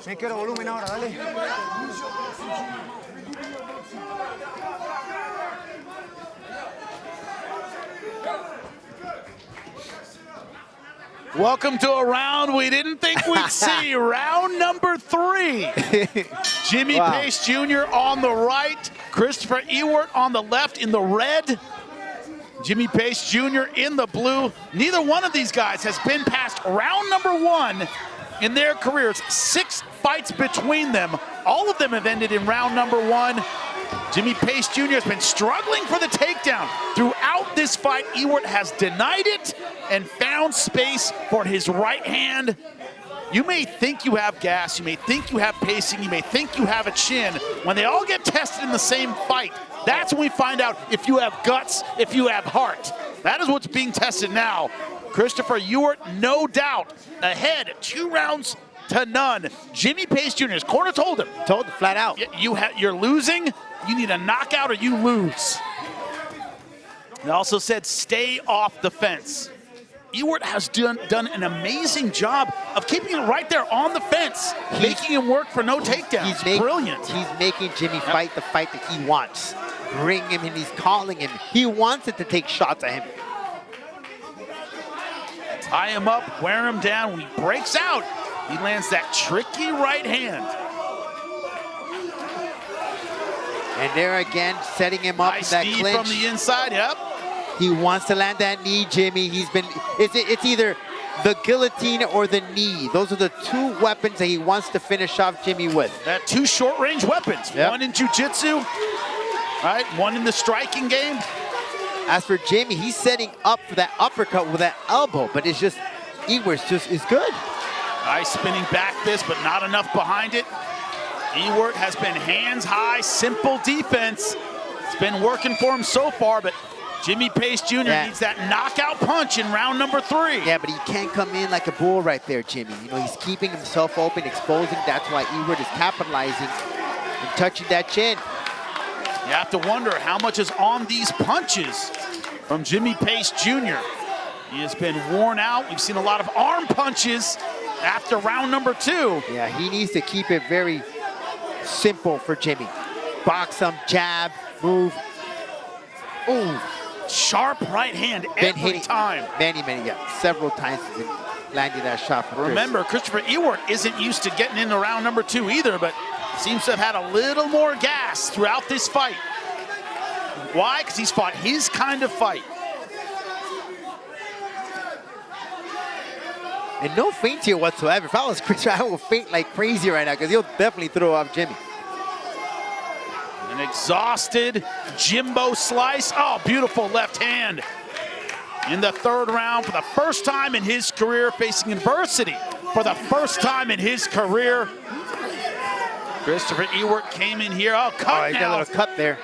Me quiero volumen ahora, dale. Welcome to a round we didn't think we'd see. Round number 3. Jimmie Pace Jr. on the right, Christopher Ewert on the left in the red. Jimmie Pace Jr. in the blue. Neither one of these guys has been past round number 1 in their careers. 6 fights between them. All of them have ended in round number 1. Jimmie Pace Jr. has been struggling for the takedown. Throughout this fight, Ewert has denied it and found space for his right hand. You may think you have gas, you may think you have pacing, you may think you have a chin. When they all get tested in the same fight, that's when we find out if you have guts, if you have heart. That is what's being tested now. Christopher Ewert, no doubt, ahead 2 rounds to none. Jimmie Pace Jr. His corner told him. Told him flat out. You're losing, you need a knockout or you lose. He also said stay off the fence. Ewert has done an amazing job of keeping it right there on the fence, making him work for no takedowns. Brilliant. He's making Jimmie fight the fight that he wants. Bring him in, he's calling him. He wants it to take shots at him. Tie him up, wear him down. When he breaks out, he lands that tricky right hand. And there again, setting him up Nice in that knee clinch. from the inside, yep. He wants to land that knee, Jimmie. It's either the guillotine or the knee. Those are the 2 weapons that he wants to finish off Jimmie with. That 2 short-range weapons. Yep. 1 in jiu-jitsu, right? 1 in the striking game. As for Jimmie, he's setting up for that uppercut with that elbow, but it's just, Ewert's just is good. Nice spinning back fist, but not enough behind it. Ewert has been hands high, simple defense. It's been working for him so far, but Jimmie Pace Jr. needs that knockout punch in round number 3. Yeah, but he can't come in like a bull right there, Jimmie. You know, he's keeping himself open, exposing. That's why Ewert is capitalizing and touching that chin. You have to wonder how much is on these punches from Jimmie Pace Jr. He has been worn out. We've seen a lot of arm punches after round number 2. Yeah, he needs to keep it very simple for Jimmie. Box him, jab, move. Ooh. Sharp right hand every time. Many, yeah. Several times he's been landing that shot from Remember, Christopher Ewert isn't used to getting into round number 2 either, but seems to have had a little more gas throughout this fight. Why? Because he's fought his kind of fight. And no feints here whatsoever. If I was Chris, I would feint like crazy right now because he'll definitely throw off Jimmie. An exhausted Jimbo slice. Oh, beautiful left hand. In the 3rd round, for the first time in his career, facing adversity for the first time in his career. Christopher Ewert came in here. Oh, cut he now. got a little cut there.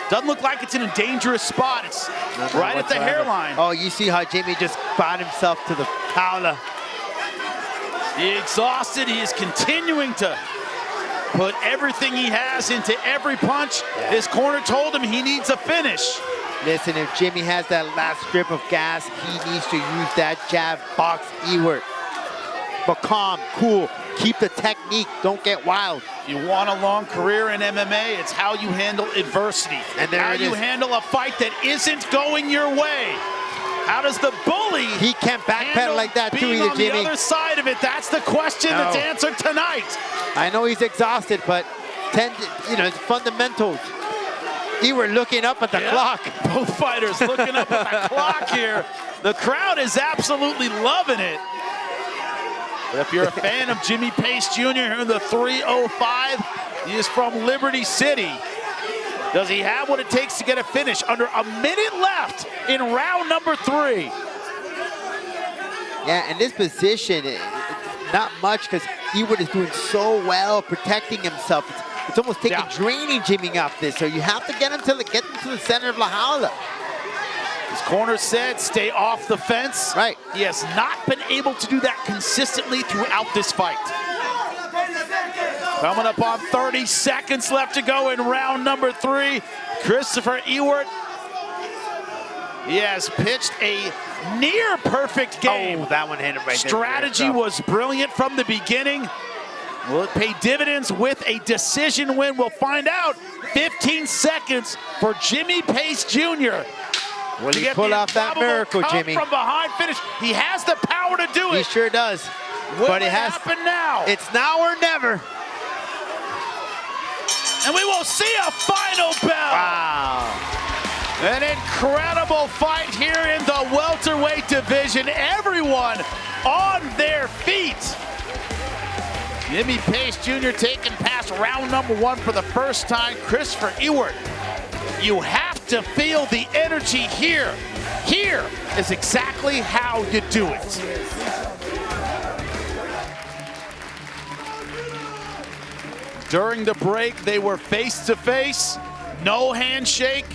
Doesn't look like it's in a dangerous spot. It's right at the hairline. Oh, you see how Jimmie just brought himself to the howler. He exhausted. He is continuing to put everything he has into every punch. His corner told him he needs a finish. Listen, if Jimmie has that last strip of gas, he needs to use that jab, box Ewert. But calm, cool, keep the technique, don't get wild. You want a long career in MMA, it's how you handle adversity. And there how it you is. handle a fight that isn't going your way. How does the bully He can't backpedal like that too being either, on Jimmie. the other side of it? That's the question that's answered tonight. I know he's exhausted, but it's fundamentals. Ewert looking up at the clock. Both fighters looking up at the clock here. The crowd is absolutely loving it. But if you're a fan of Jimmie Pace Jr. here in the 305, he is from Liberty City. Does he have what it takes to get a finish? Under a minute left in round number 3. Yeah, in this position, not much because Ewert is doing so well protecting himself. It's almost draining Jimmie off this. So you have to get him to the center of La Jaula. His corner said stay off the fence. Right. He has not been able to do that consistently throughout this fight. Coming up on 30 seconds left to go in round number 3. Christopher Ewert. He has pitched a near perfect game. Oh, that one hit him right there. Strategy was brilliant from the beginning. Will it pay dividends with a decision win? We'll find out. 15 seconds for Jimmie Pace Jr. Will he pull off that miracle, Jimmie? From behind finish. He has the power to do it. He sure does. Will But it it has happen now? It's now or never. And we will see a final bell. Wow. An incredible fight here in the welterweight division. Everyone on their feet. Jimmie Pace Jr. taking past round number 1 for the first time. Christopher Ewert, you have to feel the energy here. Here is exactly how you do it. During the break, they were face to face, no handshake.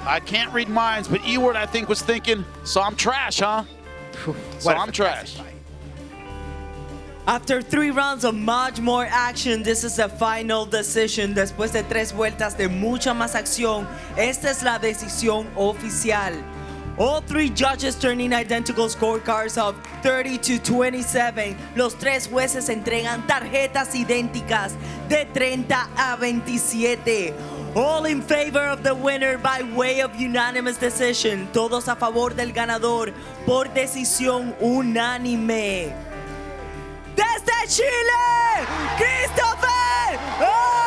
I can't read minds, but Ewert, I think, was thinking, so I'm trash, huh? So I'm trash. After 3 rounds of much more action, this is the final decision. Después de 3 vueltas de mucha más acción, esta es la decisión oficial. All 3 judges turning identical scorecards of 30-27. Los 3 jueces entregan tarjetas idénticas de 30 a 27. All in favor of the winner by way of unanimous decision. Todos a favor del ganador por decisión unánime. Desde Chile, Christopher Ewert!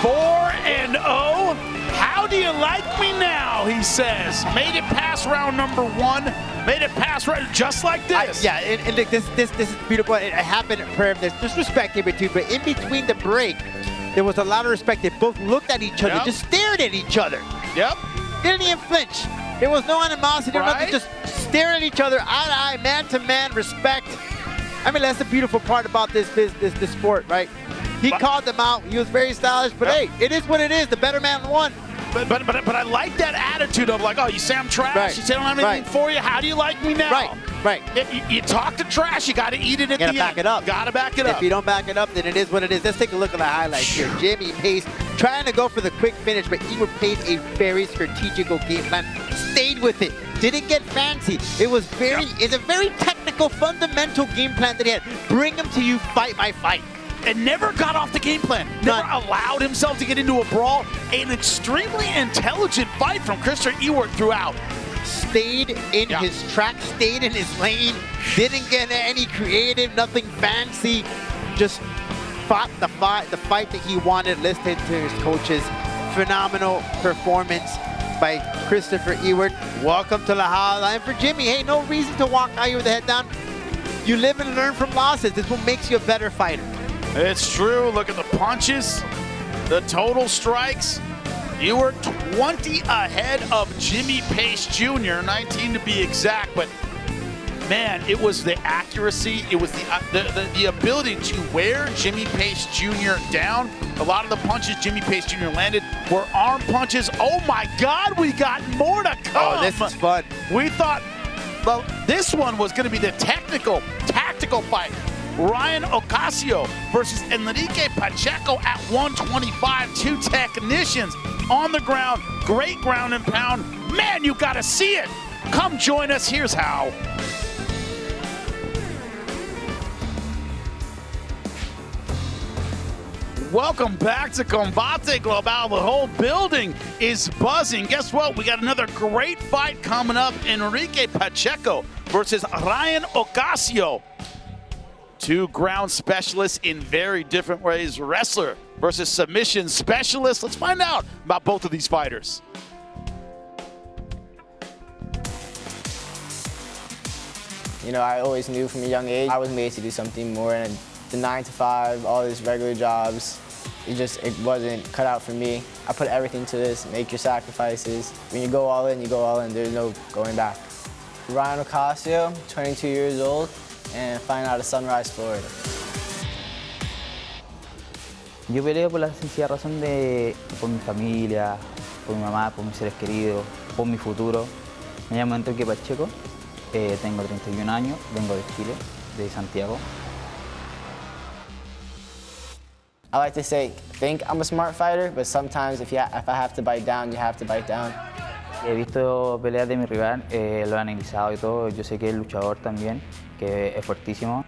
4-0. How do you like me now? He says. Made it past round number 1. Made it past round just like this. And look, this is beautiful. It happened. There's respect here between, but in between the break, there was a lot of respect. They both looked at each other, just stared at each other. Yep. Didn't even flinch. There was no animosity. There was nothing. Just stare at each other, eye to eye, man to man, respect. I mean, that's the beautiful part about this sport, right? He called them out. He was very stylish, but hey, it is what it is. The better man won. But I like that attitude of like, oh, you say I'm trash. You say I don't have anything for you. How do you like me now? Right. You talk to trash, you got to eat it at the end. You gotta back it up. Gotta back it up. If you don't back it up, then it is what it is. Let's take a look at the highlights here. Jimmie Pace trying to go for the quick finish, but Ewert played a very strategical game plan. Stayed with it. Didn't get fancy. It was it's a very technical, fundamental game plan that he had. Bring him to you fight by fight. And never got off the game plan. Never allowed himself to get into a brawl. An extremely intelligent fight from Christopher Ewert throughout. Stayed in his track, stayed in his lane, didn't get any creative, nothing fancy. Just fought the fight that he wanted, listened to his coaches. Phenomenal performance by Christopher Ewert. Welcome to La Jaula. And for Jimmie, hey, no reason to walk out here with the head down. You live and learn from losses. This is what makes you a better fighter. It's true. Look at the punches, the total strikes. Ewert 20 ahead of Jimmie Pace Jr., 19 to be exact. But man, it was the accuracy. It was the ability to wear Jimmie Pace Jr. down. A lot of the punches Jimmie Pace Jr. landed were arm punches. Oh my God, we got more to come. Oh, this is fun. We thought, well, this one was going to be the tactical fight. Ryan Ocasio versus Enrique Pacheco at 125. Two technicians on the ground. Great ground and pound. Man, you gotta see it. Come join us. Here's how. Welcome back to Combate Global. The whole building is buzzing. Guess what? We got another great fight coming up. Enrique Pacheco versus Ryan Ocasio. Two ground specialists in very different ways. Wrestler versus submission specialist. Let's find out about both of these fighters. You know, I always knew from a young age I was made to do something more, and the 9 to 5, all these regular jobs, it wasn't cut out for me. I put everything to this, make your sacrifices. When you go all in, you go all in. There's no going back. Ryan Ocasio, 22 years old, and flying out of Sunrise, Florida. Yo peleo por la sencilla razón por mi familia, por mi mamá, por mis seres queridos, por mi futuro. Me llamo Enrique Pacheco, tengo 31 años, vengo de Chile, de Santiago. I like to say, think I'm a smart fighter, but sometimes if I have to bite down, you have to bite down. He visto peleas de mi rival, lo he analizado y todo. Yo sé que es luchador también, que es fuertísimo.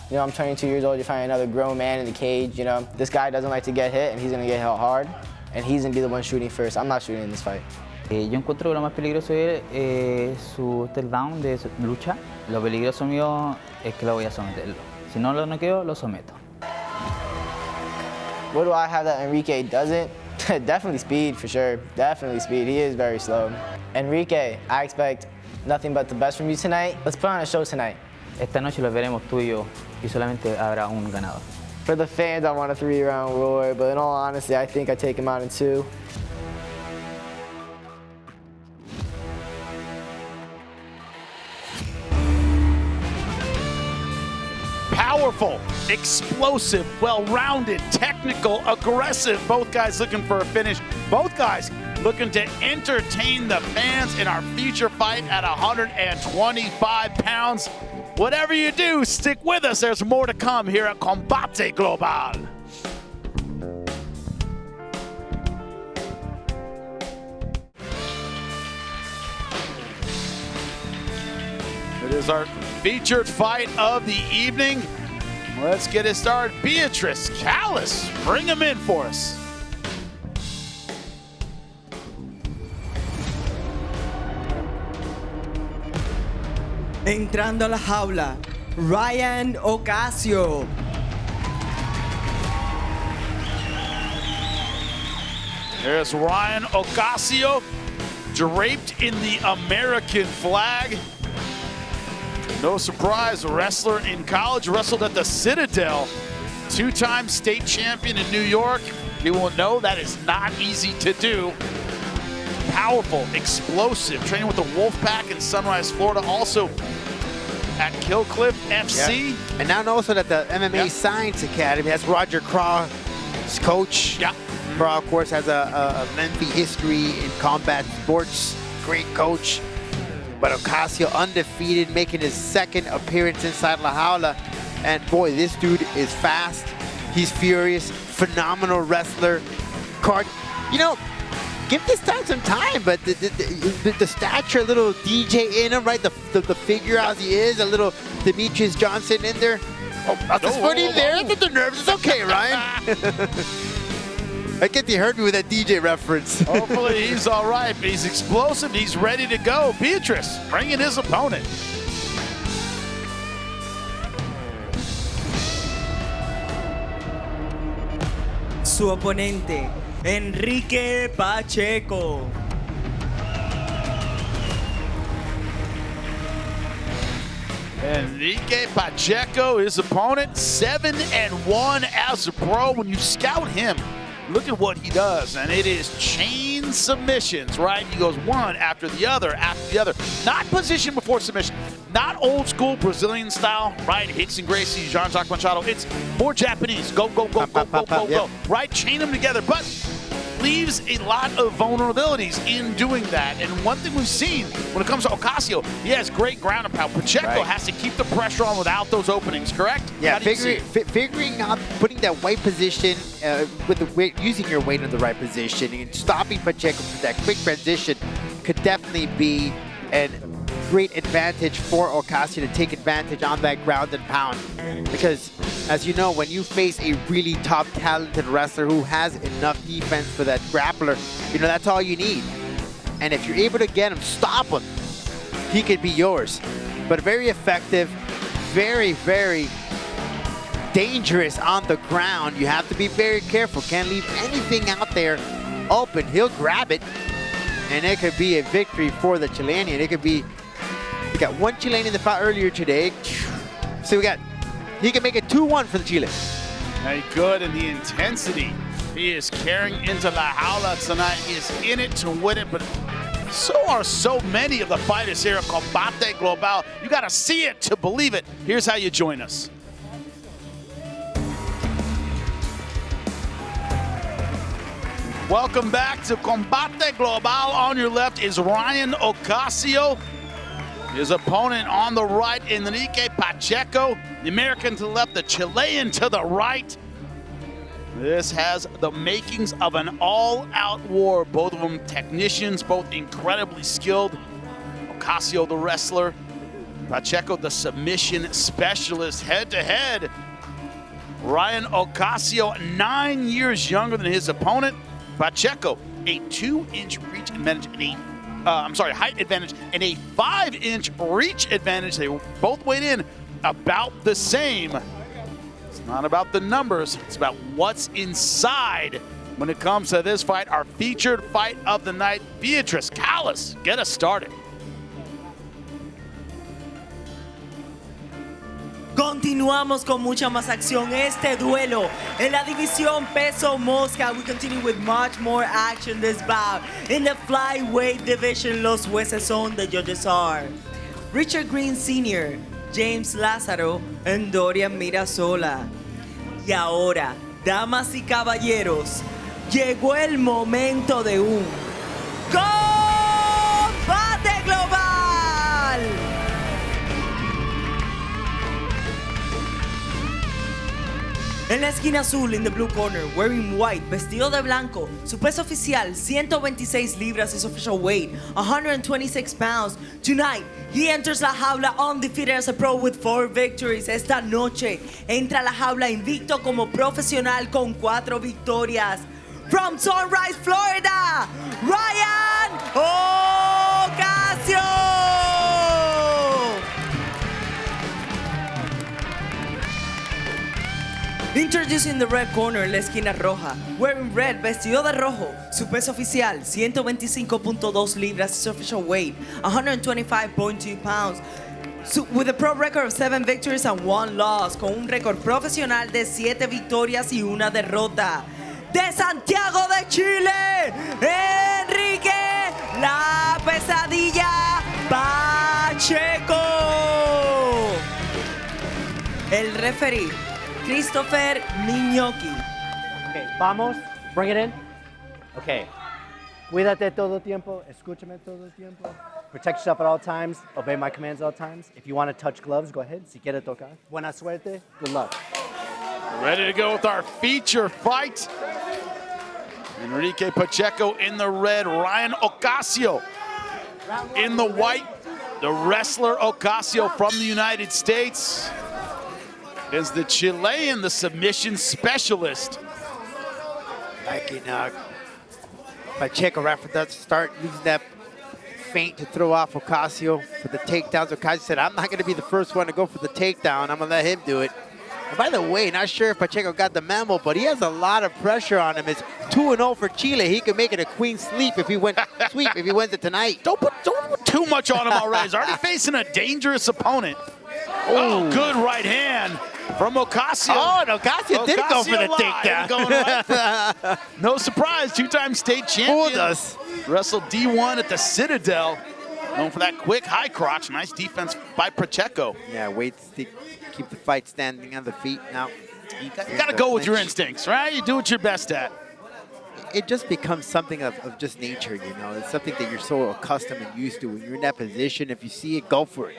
You know, I'm 22 years old, you're fighting another grown man in the cage, you know. This guy doesn't like to get hit, and he's gonna get hit hard, and he's gonna be the one shooting first. I'm not shooting in this fight. Yo encuentro que lo más peligroso de él es su takedown de su lucha. Lo peligroso mío es que lo voy a someterlo. Si no lo noqueo, lo someto. What do I have that Enrique doesn't? Definitely speed, for sure. Definitely speed. He is very slow. Enrique, I expect nothing but the best from you tonight. Let's put on a show tonight. Esta noche lo veremos tú y yo, y solamente habrá un ganador. For the fans, I want a 3-round roar, but in all honesty, I think I take him out in 2. Powerful, explosive, well-rounded, technical, aggressive. Both guys looking for a finish. Both guys looking to entertain the fans in our feature fight at 125 pounds. Whatever you do, stick with us. There's more to come here at Combate Global. It is our featured fight of the evening. Let's get it started. Beatrice, Callis, bring him in for us. Entrando a la jaula, Ryan Ocasio. There's Ryan Ocasio, draped in the American flag. No surprise, wrestler in college, wrestled at the Citadel. Two-time state champion in New York. People will know that is not easy to do. Powerful, explosive, training with the Wolfpack in Sunrise, Florida. Also at Killcliff FC. Yeah. And now also at the MMA Science Academy. That's Roger Craw's coach. Yeah. Craw, of course, has a lengthy history in combat sports. Great coach. But Ocasio undefeated, making his second appearance inside La Jaula. And boy, this dude is fast. He's furious, phenomenal wrestler. You know, give this guy some time, but the stature, a little DJ in him, right? The figure as he is, a little Demetrius Johnson in there. Oh, that's funny there. The nerves. It's okay, Ryan. I get you heard me with that DJ reference. Hopefully he's all right. He's explosive. He's ready to go. Beatrice bringing his opponent. Su oponente, Enrique Pacheco. Enrique Pacheco, his opponent, 7-1 as a pro. When you scout him, look at what he does, and it is chain submissions, right? He goes one after the other, Not position before submission. Not old school Brazilian style, right? Hits and Gracie, Jean-Jacques Machado. It's more Japanese. Go, go, go, go, go, go, go. Right? Chain them together. But leaves a lot of vulnerabilities in doing that. And one thing we've seen when it comes to Ocasio, he has great ground and pound. Pacheco has to keep the pressure on without those openings, correct? Yeah, figuring out putting that weight position with the weight, using your weight in the right position and stopping Pacheco from that quick transition could definitely be a great advantage for Ocasio to take advantage on that ground and pound. Because, as you know, when you face a really top talented wrestler who has enough defense for that grappler, you know, that's all you need. And if you're able to get him, stop him, he could be yours. But very effective, very, very dangerous on the ground. You have to be very careful. Can't leave anything out there open. He'll grab it, and it could be a victory for the Chilean. It could be, we got one Chilean in the fight earlier today. So he can make it 2-1 for the Chile. Very good, and the intensity he is carrying into La Jaula tonight. He is in it to win it, but so are so many of the fighters here at Combate Global. You got to see it to believe it. Here's how you join us. Welcome back to Combate Global. On your left is Ryan Ocasio. His opponent on the right, Enrique Pacheco. The American to the left, the Chilean to the right. This has the makings of an all-out war. Both of them technicians, both incredibly skilled. Ocasio, the wrestler. Pacheco, the submission specialist. Head-to-head. Ryan Ocasio, 9 years younger than his opponent. Pacheco, a 2-inch reach advantage and height advantage and a 5-inch reach advantage. They both weighed in about the same. It's not about the numbers, it's about what's inside when it comes to this fight. Our featured fight of the night, Vieitez, Callis, get us started. Continuamos con mucha más acción. Este duelo en la división peso mosca. We continue with much more action this bout. In the flyweight division, los jueces son the judges are Richard Green Sr., James Lázaro, and Dorian Mirasola. Y ahora, damas y caballeros, llegó el momento de un combate global. En la esquina azul, in the blue corner, wearing white, vestido de blanco, su peso oficial, 126 libras, his official weight, 126 pounds. Tonight, he enters La Jaula undefeated as a pro with 4 victories. Esta noche, entra a La Jaula invicto como profesional con 4 victorias. From Sunrise, Florida, Ryan Ocasio! Introducing the red corner en la esquina roja, wearing red, vestido de rojo, su peso oficial, 125.2 libras, his official weight, 125.2 pounds. With a pro record of 7 victories and 1 loss, con un récord profesional de 7 victorias y 1 derrota. De Santiago de Chile, Enrique, la pesadilla, Pacheco. El referee, Christopher Miñoki. Okay, vamos. Bring it in. Okay. Cuídate todo el tiempo. Escúchame todo el tiempo. Protect yourself at all times. Obey my commands at all times. If you want to touch gloves, go ahead. Si quieres tocar. Buena suerte. Good luck. Ready to go with our feature fight. Enrique Pacheco in the red. Ryan Ocasio in the white. The wrestler Ocasio from the United States. Is the Chilean, the submission specialist. Liking Pacheco right from the start, using that feint to throw off Ocasio for the takedowns. Ocasio said, I'm not going to be the first one to go for the takedown. I'm going to let him do it. And by the way, not sure if Pacheco got the memo, but he has a lot of pressure on him. It's 2-0 for Chile. He could make it a queen sweep if he wins it tonight. Don't put too much on him already. He's already facing a dangerous opponent. Oh, good right hand from Ocasio. Oh, and Ocasio did go for the takedown. Right. No surprise, 2-time state champion. Fooled us. Wrestled D1 at the Citadel. Known for that quick high crotch. Nice defense by Pacheco. Yeah, wait to keep the fight standing on the feet now. You got to go with your instincts, right? You do what you're best at. it just becomes something of just nature, you know. It's something that you're so accustomed and used to. When you're in that position, if you see it, go for it.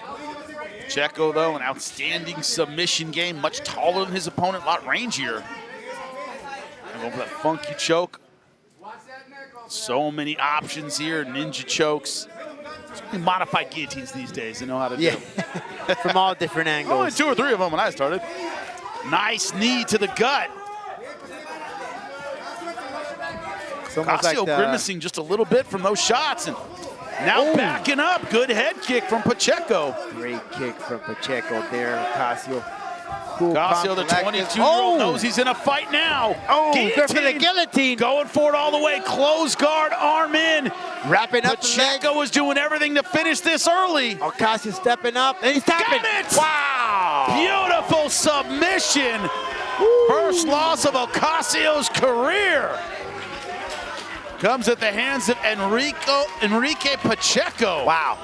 Pacheco, though, an outstanding submission game, much taller than his opponent, a lot rangier. And over that funky choke. So many options here, ninja chokes. So many modified guillotines these days, they know how to do. From all different angles. Only 2 or 3 of them when I started. Nice knee to the gut. Ocasio like grimacing just a little bit from those shots, and now backing up. Good head kick from Pacheco. Great kick from Pacheco there, Ocasio. Ocasio, the 22-year-old, knows he's in a fight now. Good for the guillotine. Going for it all the way. Close guard, arm in. Wrapping up the leg. Pacheco was doing everything to finish this early. Ocasio stepping up, and he's tapping. Got it! Wow! Beautiful submission. First loss of Ocasio's career. Comes at the hands of Enrique Pacheco. Wow.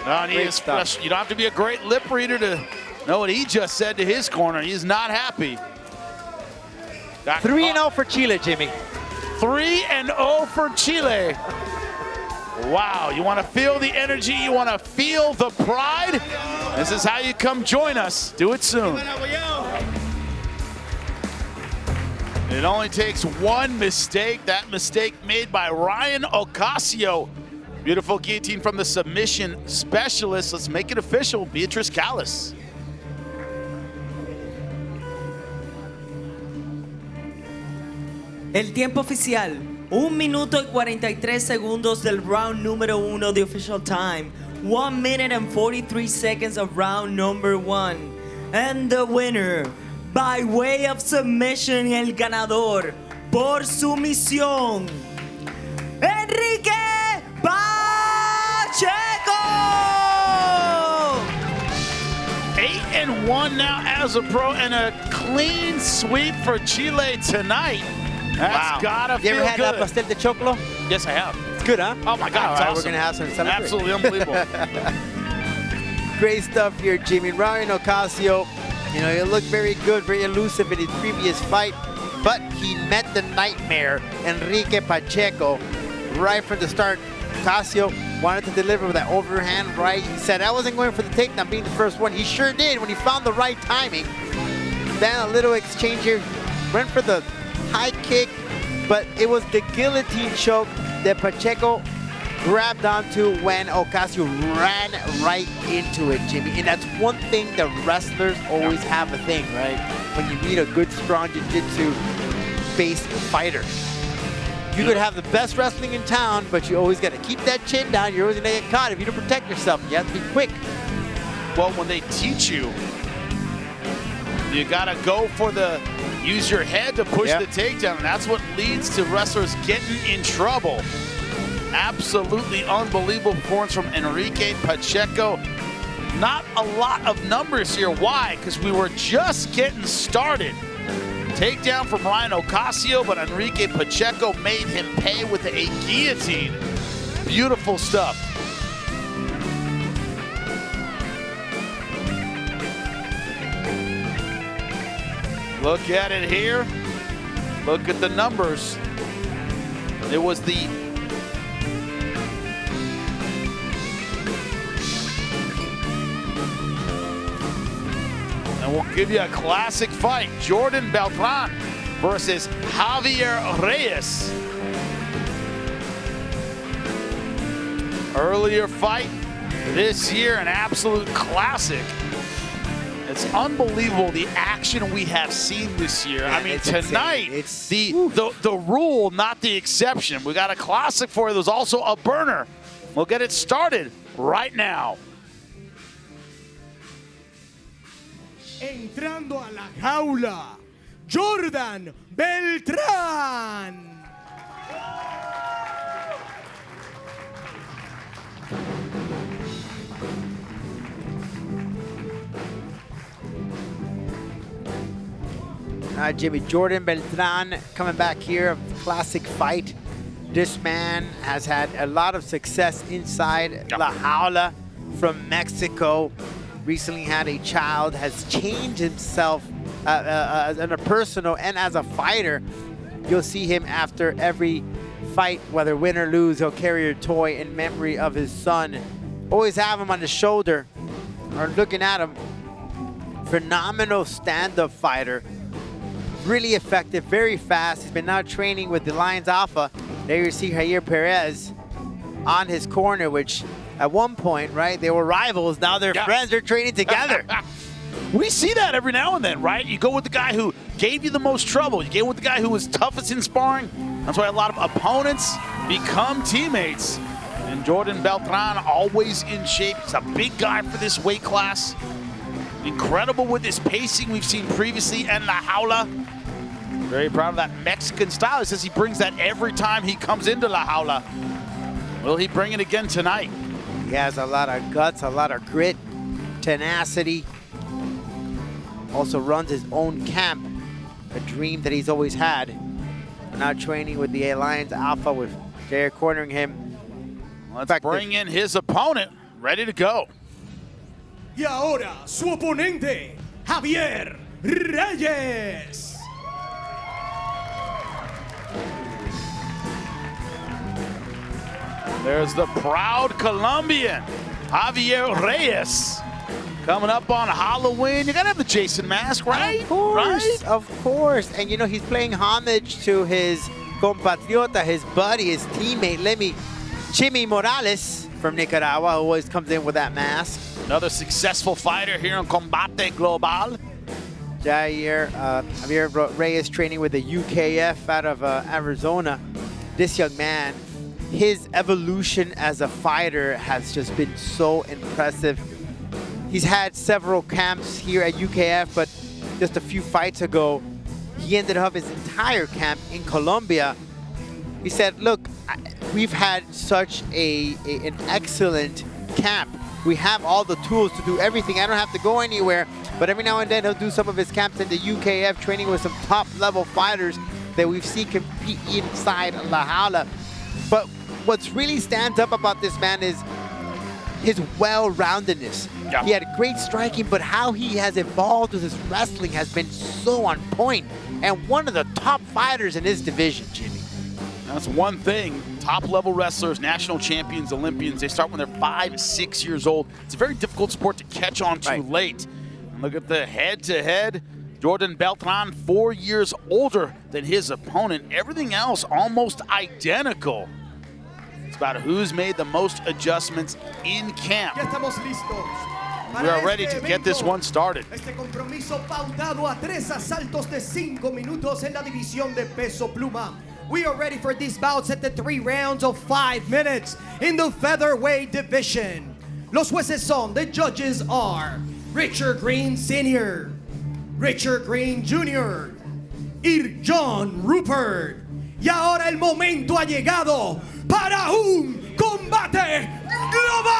And he is fresh. You don't have to be a great lip reader to know what he just said to his corner. He is not happy. 3-0 for Chile, Jimmie. 3-0 for Chile. Wow, you want to feel the energy, you want to feel the pride? This is how you come join us. Do it soon. It only takes one mistake. That mistake made by Ryan Ocasio. Beautiful guillotine from the submission specialist. Let's make it official. Beatriz Callis. El tiempo oficial, 1 minuto y 43 segundos del round número 1, the official time. 1 minute and 43 seconds of round number 1. And the winner, by way of submission, el ganador, por sumisión, Enrique Pacheco! 8-1 now as a pro, and a clean sweep for Chile tonight. That's gotta feel good. You ever had that pastel de choclo? Yes, I have. It's good, huh? Oh my God, it's awesome. We're gonna have some celebrate. Absolutely unbelievable. Great stuff here, Jimmie. Ryan Ocasio, you know, he looked very good, very elusive in his previous fight, but he met the nightmare, Enrique Pacheco, right from the start. Ocasio wanted to deliver with that overhand right. He said, I wasn't going for the takedown being the first one. He sure did when he found the right timing. Then a little exchange here, went for the high kick, but it was the guillotine choke that Pacheco grabbed onto when Ocasio ran right into it, Jimmie. And that's one thing that wrestlers always have a thing, right? When you meet a good, strong jiu-jitsu-based fighter. You could have the best wrestling in town, but you always got to keep that chin down. You're always going to get caught if you don't protect yourself. You have to be quick. Well, when they teach you, you got to go for the use your head to push the takedown, and that's what leads to wrestlers getting in trouble. Absolutely unbelievable performance from Enrique Pacheco. Not a lot of numbers here. Why? Because we were just getting started. Takedown from Ryan Ocasio, but Enrique Pacheco made him pay with a guillotine. Beautiful stuff. Look at it here. Look at the numbers. It was the and we'll give you a classic fight. Jordan Beltran versus Javier Reyes. Earlier fight this year, an absolute classic. It's unbelievable the action we have seen this year. Man, I mean, tonight, it's the rule, not the exception. We got a classic for you. There's also a burner. We'll get it started right now. Entrando a la jaula, Jordan Beltran. Jimmie, Jordan Beltran coming back here, classic fight. This man has had a lot of success inside La Jaula from Mexico. Recently had a child, has changed himself as a personal and as a fighter. you'll see him after every fight, whether win or lose, he'll carry a toy in memory of his son. Always have him on the shoulder or looking at him. Phenomenal stand-up fighter. Really effective, very fast. He's been now training with the Lions Alpha. There you see Javier Perez on his corner, which at one point, right, they were rivals. Now they're friends. They're training together. We see that every now and then, right? You go with the guy who gave you the most trouble. You go with the guy who was toughest in sparring. That's why a lot of opponents become teammates. And Jordan Beltran always in shape. He's a big guy for this weight class. Incredible with his pacing we've seen previously in La Jaula. Very proud of that Mexican style. He says he brings that every time he comes into La Jaula. Will he bring it again tonight? He has a lot of guts, a lot of grit, tenacity. Also runs his own camp, a dream that he's always had. Now training with the Alliance Alpha with Javier cornering him. Let's bring in his opponent, ready to go. Y ahora su oponente, Javier Reyes. There's the proud Colombian, Javier Reyes. Coming up on Halloween. You gotta have the Jason mask, right? Of course, of course. And you know, he's playing homage to his compatriota, his buddy, his teammate, Jimmie Morales from Nicaragua, who always comes in with that mask. Another successful fighter here in Combate Global. Javier Reyes training with the UKF out of Arizona. This young man, his evolution as a fighter has just been so impressive. He's had several camps here at UKF, but just a few fights ago, he ended up his entire camp in Colombia. He said, look, we've had such an excellent camp. We have all the tools to do everything. I don't have to go anywhere, but every now and then he'll do some of his camps in the UKF, training with some top-level fighters that we've seen compete inside La Jaula. But what's really stands up about this man is his well-roundedness. Yeah. He had great striking, but how he has evolved with his wrestling has been so on point, and one of the top fighters in his division, Jimmie. That's one thing. Top-level wrestlers, national champions, Olympians, they start when they're 5, 6 years old. It's a very difficult sport to catch on to late. And look at the head-to-head. Jordan Beltran, 4 years older than his opponent. Everything else almost identical. It's about who's made the most adjustments in camp. We are ready to get this one started. Este compromiso pautado a 3 asaltos de 5 minutos en la división de peso pluma. We are ready for these bouts at the 3 rounds of 5 minutes in the featherweight division. Los jueces son, the judges are Richard Green Sr., Richard Green Jr., y John Rupert. Y ahora el momento ha llegado para un combate global.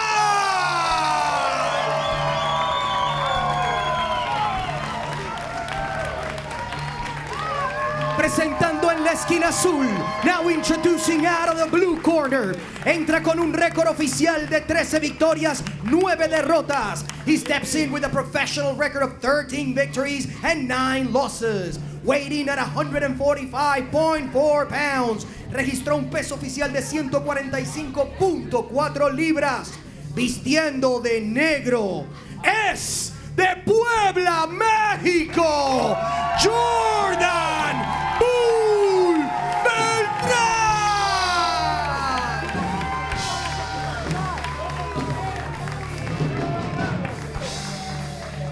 Presentando en la esquina azul, now introducing out of the blue corner. Entra con un récord oficial de 13 victorias, 9 derrotas. He steps in with a professional record of 13 victories and 9 losses. Weighing at 145.4 pounds. Registró un peso oficial de 145.4 libras. Vistiendo de negro. Es de Puebla, México, Jordan Bull Beltran.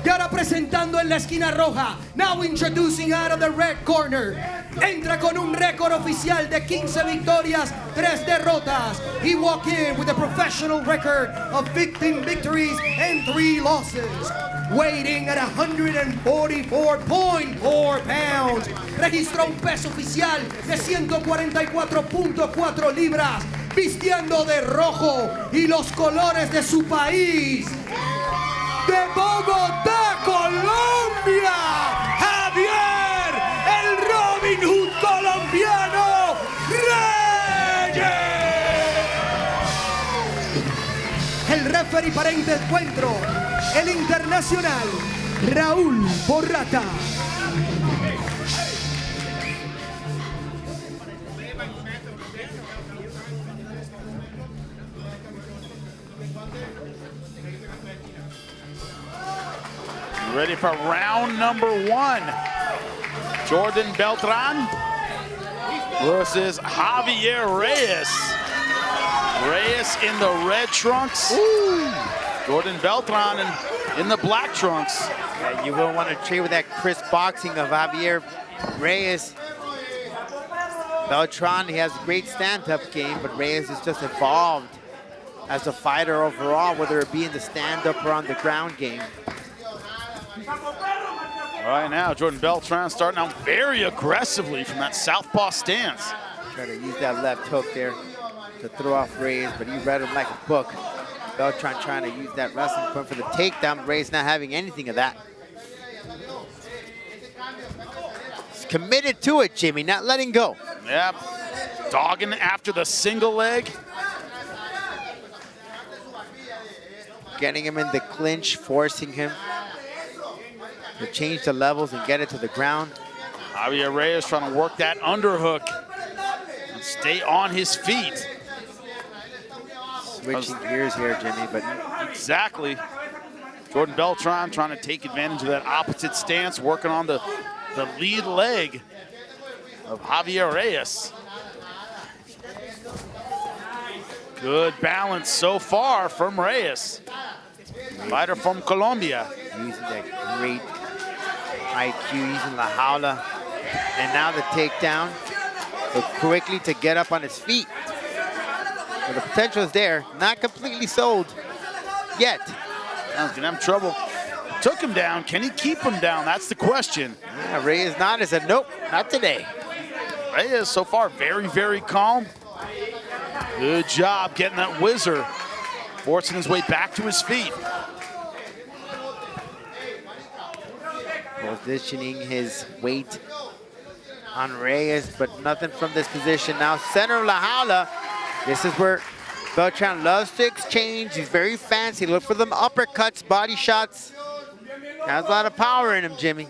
Y ahora presentando en la esquina roja, now introducing out of the red corner. Entra con un récord oficial de 15 victorias, 3 derrotas. He walked in with a professional record of 15 victories and 3 losses. Weighing at 144.4 pounds. Registró un peso oficial de 144.4 libras. Vistiendo de rojo y los colores de su país. De Bogotá, Colombia, Javier, el Robin Hood colombiano, Reyes. El referee para este encuentro, el internacional Raúl Porrata. Ready for round number 1. Jordan Beltran versus Javier Reyes. Reyes in the red trunks. Ooh. Jordan Beltran in the black trunks. Yeah, you wouldn't want to trade with that crisp boxing of Javier Reyes. Beltran, he has a great stand-up game, but Reyes is just evolved as a fighter overall, whether it be in the stand-up or on the ground game. Right now, Jordan Beltran starting out very aggressively from that southpaw stance. Trying to use that left hook there to throw off Reyes, but he read him like a book. Beltran trying to use that wrestling point for the takedown. Reyes not having anything of that. He's committed to it, Jimmie, not letting go. Yep, dogging after the single leg. Getting him in the clinch, forcing him to change the levels and get it to the ground. Javier Reyes trying to work that underhook and stay on his feet. Switching gears here, Jimmie, but exactly. Jordan Beltran trying to take advantage of that opposite stance, working on the lead leg of Javier Reyes. Good balance so far from Reyes. Fighter from Colombia. Using that great IQ, using La Jaula. And now the takedown, but quickly to get up on his feet. So the potential is there, not completely sold yet. He's gonna have trouble. Took him down, can he keep him down? That's the question. Yeah, Reyes nodded, said, nope, not today. Reyes so far very, very calm. Good job getting that whizzer, forcing his way back to his feet. Positioning his weight on Reyes, but nothing from this position. Now center of La Jaula. This is where Beltran loves to exchange. He's very fancy. Look for them uppercuts, body shots. Has a lot of power in him, Jimmie.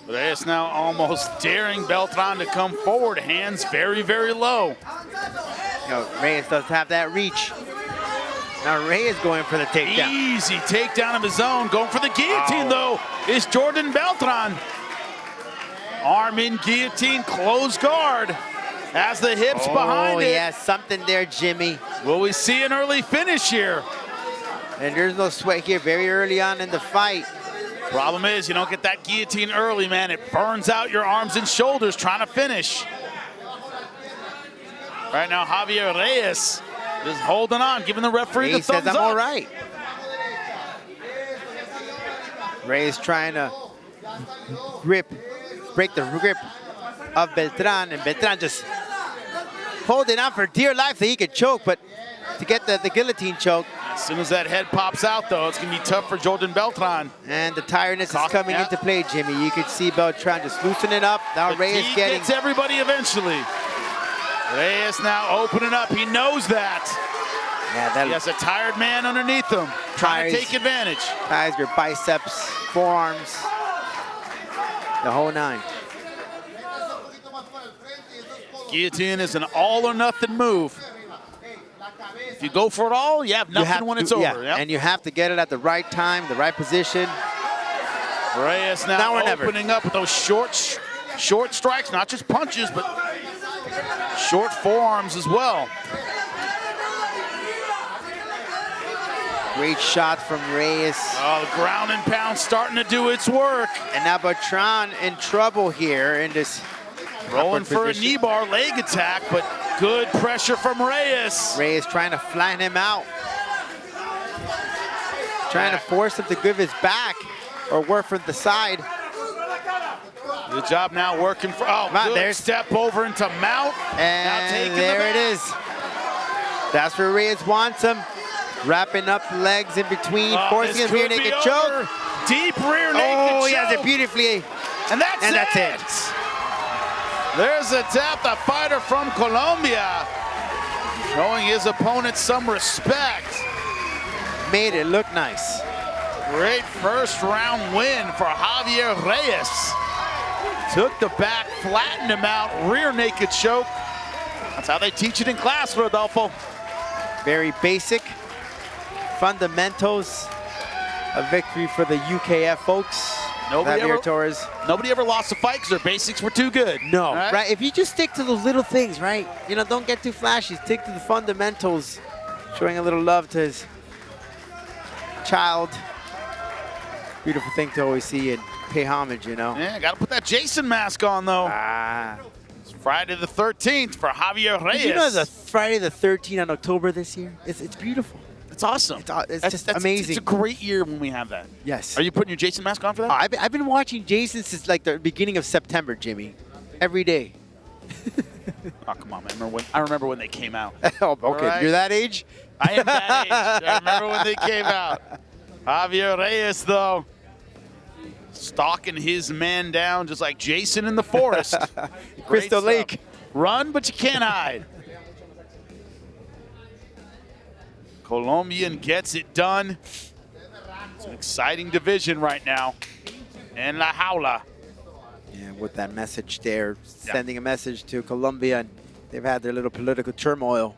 Reyes now almost daring Beltran to come forward. Hands very, very low. You know, Reyes does have that reach. Now Reyes going for the takedown. Easy takedown of his own. Going for the guillotine, though, is Jordan Beltran. Arm in guillotine, close guard. Has the hips behind it. Oh, yeah, something there, Jimmie. Will we see an early finish here? And there's no sweat here very early on in the fight. Problem is, you don't get that guillotine early, man. It burns out your arms and shoulders trying to finish. Right now, Javier Reyes is holding on, giving the referee the thumbs up. He says, I'm all right. Reyes trying to break the grip of Beltran, and Beltran just holding on for dear life that he could choke, but to get the guillotine choke. As soon as that head pops out, though, it's going to be tough for Jordan Beltran. And the tiredness is coming into play, Jimmie. You could see Beltran just loosening up. Now Reyes getting... gets everybody eventually. Reyes now opening up. He knows that. Yeah, he has a tired man underneath him, trying to take advantage. Ties your biceps, forearms, the whole nine. Guillotine is an all-or-nothing move. If you go for it all, you have nothing when it's over. Yep. And you have to get it at the right time, the right position. Reyes now opening up with those short strikes, not just punches, but short forearms as well. Great shot from Reyes. Oh, the ground and pound starting to do its work. And now Beltran in trouble here in this rolling for a knee bar leg attack, but good pressure from Reyes. Reyes trying to flatten him out. Trying to force him to give his back or work from the side. Good job now working for, there's step over into mount. And now taking there it is. That's where Reyes wants him. Wrapping up the legs in between, forcing him rear naked choke. Deep rear naked choke. Oh, he has it beautifully. And that's it. There's a tap, the fighter from Colombia, showing his opponent some respect. Made it look nice. Great first round win for Javier Reyes. Took the back, flattened him out, rear naked choke. That's how they teach it in class, Rodolfo. Very basic fundamentals. A victory for the UKF folks. Nobody ever lost a fight because their basics were too good. No, right? If you just stick to those little things, right? You know, don't get too flashy. Stick to the fundamentals. Showing a little love to his child. Beautiful thing to always see and pay homage, you know? Yeah, got to put that Jason mask on, though. It's Friday the 13th for Javier Reyes. You know the Friday the 13th on October this year? It's beautiful. It's awesome. It's just amazing. It's a great year when we have that. Yes. Are you putting your Jason mask on for that? I've been watching Jason since like the beginning of September, Jimmy. Every day. Oh, come on, man. I remember when they came out. Oh, okay. Right? You're that age? I am that age. I remember when they came out. Javier Reyes, though, stalking his man down just like Jason in the forest. Crystal Lake. Run, but you can't hide. Colombian gets it done. It's an exciting division right now. And La Jaula. Yeah, with that message there, sending a message to Colombia, and they've had their little political turmoil.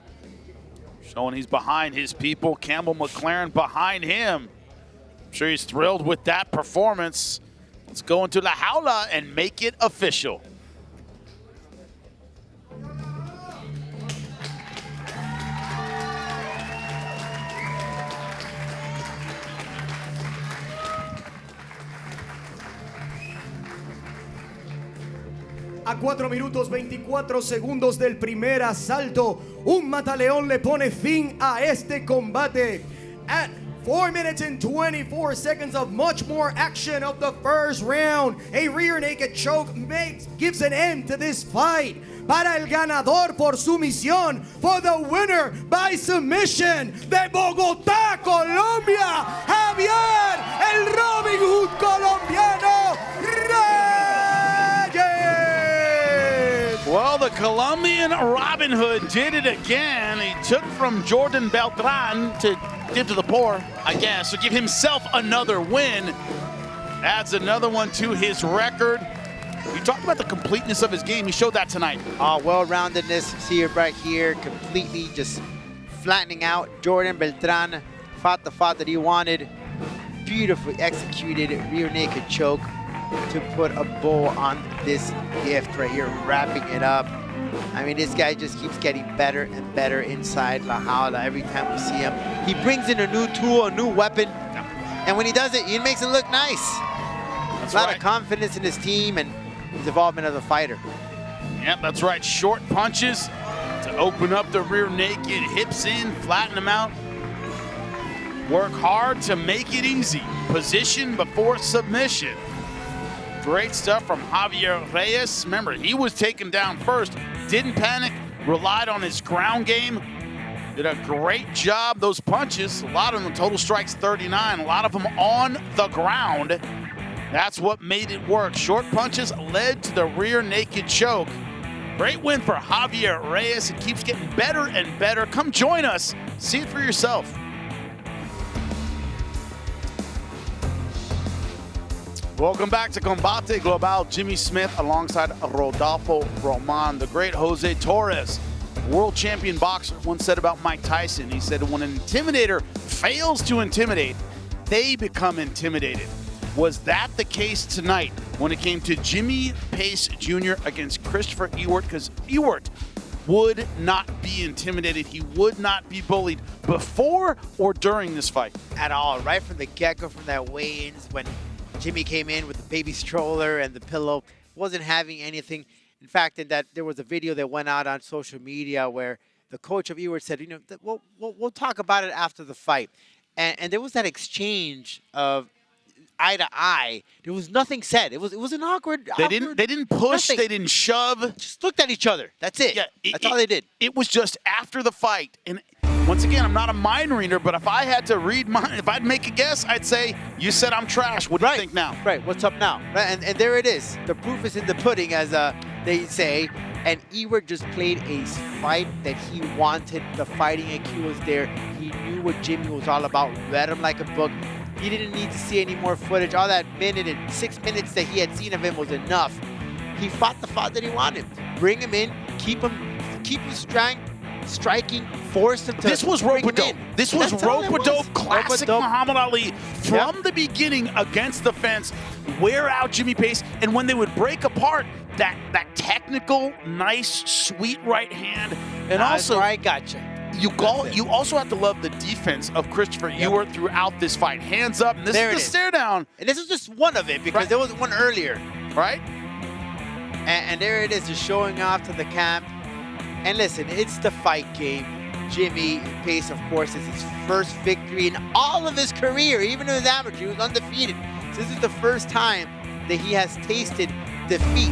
Showing he's behind his people. Campbell McLaren behind him. I'm sure he's thrilled with that performance. Let's go into La Jaula and make it official. A 4 minutos 24 segundos del primer asalto, un mataleón le pone fin a este combate. At 4 minutes and 24 seconds of much more action of the first round, a rear naked choke gives an end to this fight. Para el ganador por sumisión, for the winner by submission, de Bogotá, Colombia, Javier, el Robin Hood colombiano, Reyes. Well, the Colombian Robin Hood did it again. He took from Jordan Beltran to give to the poor, I guess, to give himself another win. Adds another one to his record. We talked about the completeness of his game. He showed that tonight. Well-roundedness. See it right here. Completely just flattening out. Jordan Beltran fought the fight that he wanted. Beautifully executed rear naked choke to put a bow on this gift right here, wrapping it up. I mean, this guy just keeps getting better and better inside La Jaula every time we see him. He brings in a new tool, a new weapon, and when he does it, he makes it look nice. That's a lot of confidence in his team and his involvement as a fighter. Yep, that's right. Short punches to open up the rear naked, hips in, flatten them out. Work hard to make it easy. Position before submission. Great stuff from Javier Reyes. Remember, he was taken down first, didn't panic, relied on his ground game. Did a great job. Those punches, a lot of them, total strikes 39, a lot of them on the ground. That's what made it work. Short punches led to the rear naked choke. Great win for Javier Reyes. It keeps getting better and better. Come join us. See it for yourself. Welcome back to Combate Global. Jimmie Smith alongside Rodolfo Roman. The great Jose Torres, world champion boxer, once said about Mike Tyson, he said, when an intimidator fails to intimidate, they become intimidated. Was that the case tonight when it came to Jimmie Pace Jr. against Christopher Ewert? Because Ewert would not be intimidated. He would not be bullied before or during this fight. At all. Right from the get-go, from that weigh-ins, when Jimmie came in with the baby stroller and the pillow, wasn't having anything. In fact, there was a video that went out on social media where the coach of Ewert said, you know, we'll talk about it after the fight. And there was that exchange of eye to eye. There was nothing said. It was an awkward. They didn't push. Nothing. They didn't shove. Just looked at each other. That's it. Yeah, that's all they did. It was just after the fight. And once again, I'm not a mind reader, but if I had to read mine, if I'd make a guess, I'd say, you said I'm trash. What do you think now? Right. What's up now? Right. And there it is. The proof is in the pudding, as they say. And Ewert just played a fight that he wanted. The fighting IQ was there. He knew what Jimmie was all about. Read him like a book. He didn't need to see any more footage. All that minute and 6 minutes that he had seen of him was enough. He fought the fight that he wanted. Bring him in, keep him strength, striking, forced him to. This was bring him rope-a-dope. in. This was That's all it was. rope-a-dope, classic Rope-a-dope. Muhammad Ali from the beginning against the fence, wear out Jimmie Pace, and when they would break apart, that technical, nice, sweet right hand, and also I gotcha. You also have to love the defense of Christopher Ewert throughout this fight. Hands up, and this is the stare down. And this is just one of it because there was one earlier. Right? And there it is, just showing off to the camp. And listen, it's the fight game. Jimmie Pace, of course, is his first victory in all of his career, even in his amateur. He was undefeated. So this is the first time that he has tasted defeat.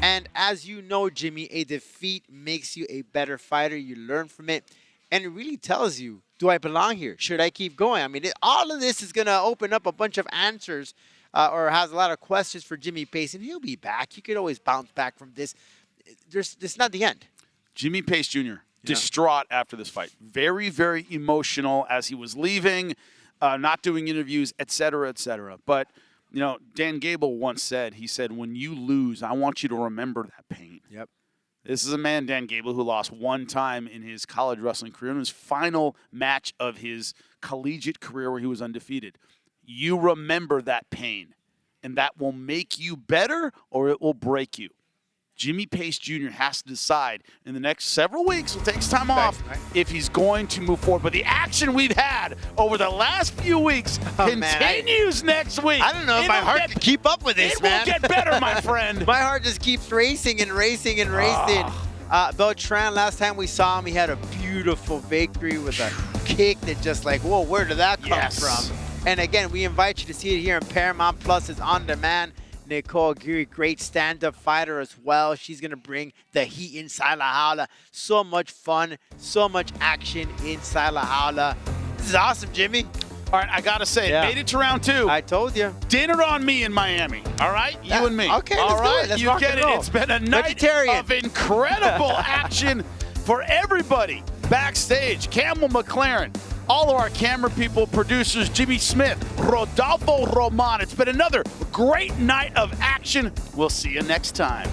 And as you know, Jimmie, a defeat makes you a better fighter. You learn from it. And it really tells you, do I belong here? Should I keep going? I mean, all of this is going to open up a bunch of answers or has a lot of questions for Jimmie Pace. And he'll be back. You could always bounce back from this. This is not the end. Jimmie Pace Jr., distraught after this fight. Very, very emotional as he was leaving, not doing interviews, et cetera, et cetera. But, you know, Dan Gable once said, he said, when you lose, I want you to remember that pain. Yep. This is a man, Dan Gable, who lost one time in his college wrestling career, in his final match of his collegiate career where he was undefeated. You remember that pain, and that will make you better or it will break you. Jimmie Pace Jr. has to decide in the next several weeks, it takes time off, if he's going to move forward. But the action we've had over the last few weeks continues next week. I don't know if my heart can keep up with this, man. It will get better, my friend. My heart just keeps racing and racing and racing. Beltran, last time we saw him, he had a beautiful victory with a kick that just like, whoa, where did that come from? And again, we invite you to see it here in Paramount Plus. It's on demand. Nicole Geary, great stand-up fighter as well. She's going to bring the heat inside La Jaula. So much fun, so much action inside La Jaula. This is awesome, Jimmie. All right, I got to say, made it to round 2. I told you. Dinner on me in Miami, all right? You and me. Okay, all let's right? do it. Let's you rock get and it. roll. It's been a night of incredible action for everybody backstage. Campbell McLaren, all of our camera people, producers, Jimmy Smith, Rodolfo Roman. It's been another great night of action. We'll see you next time.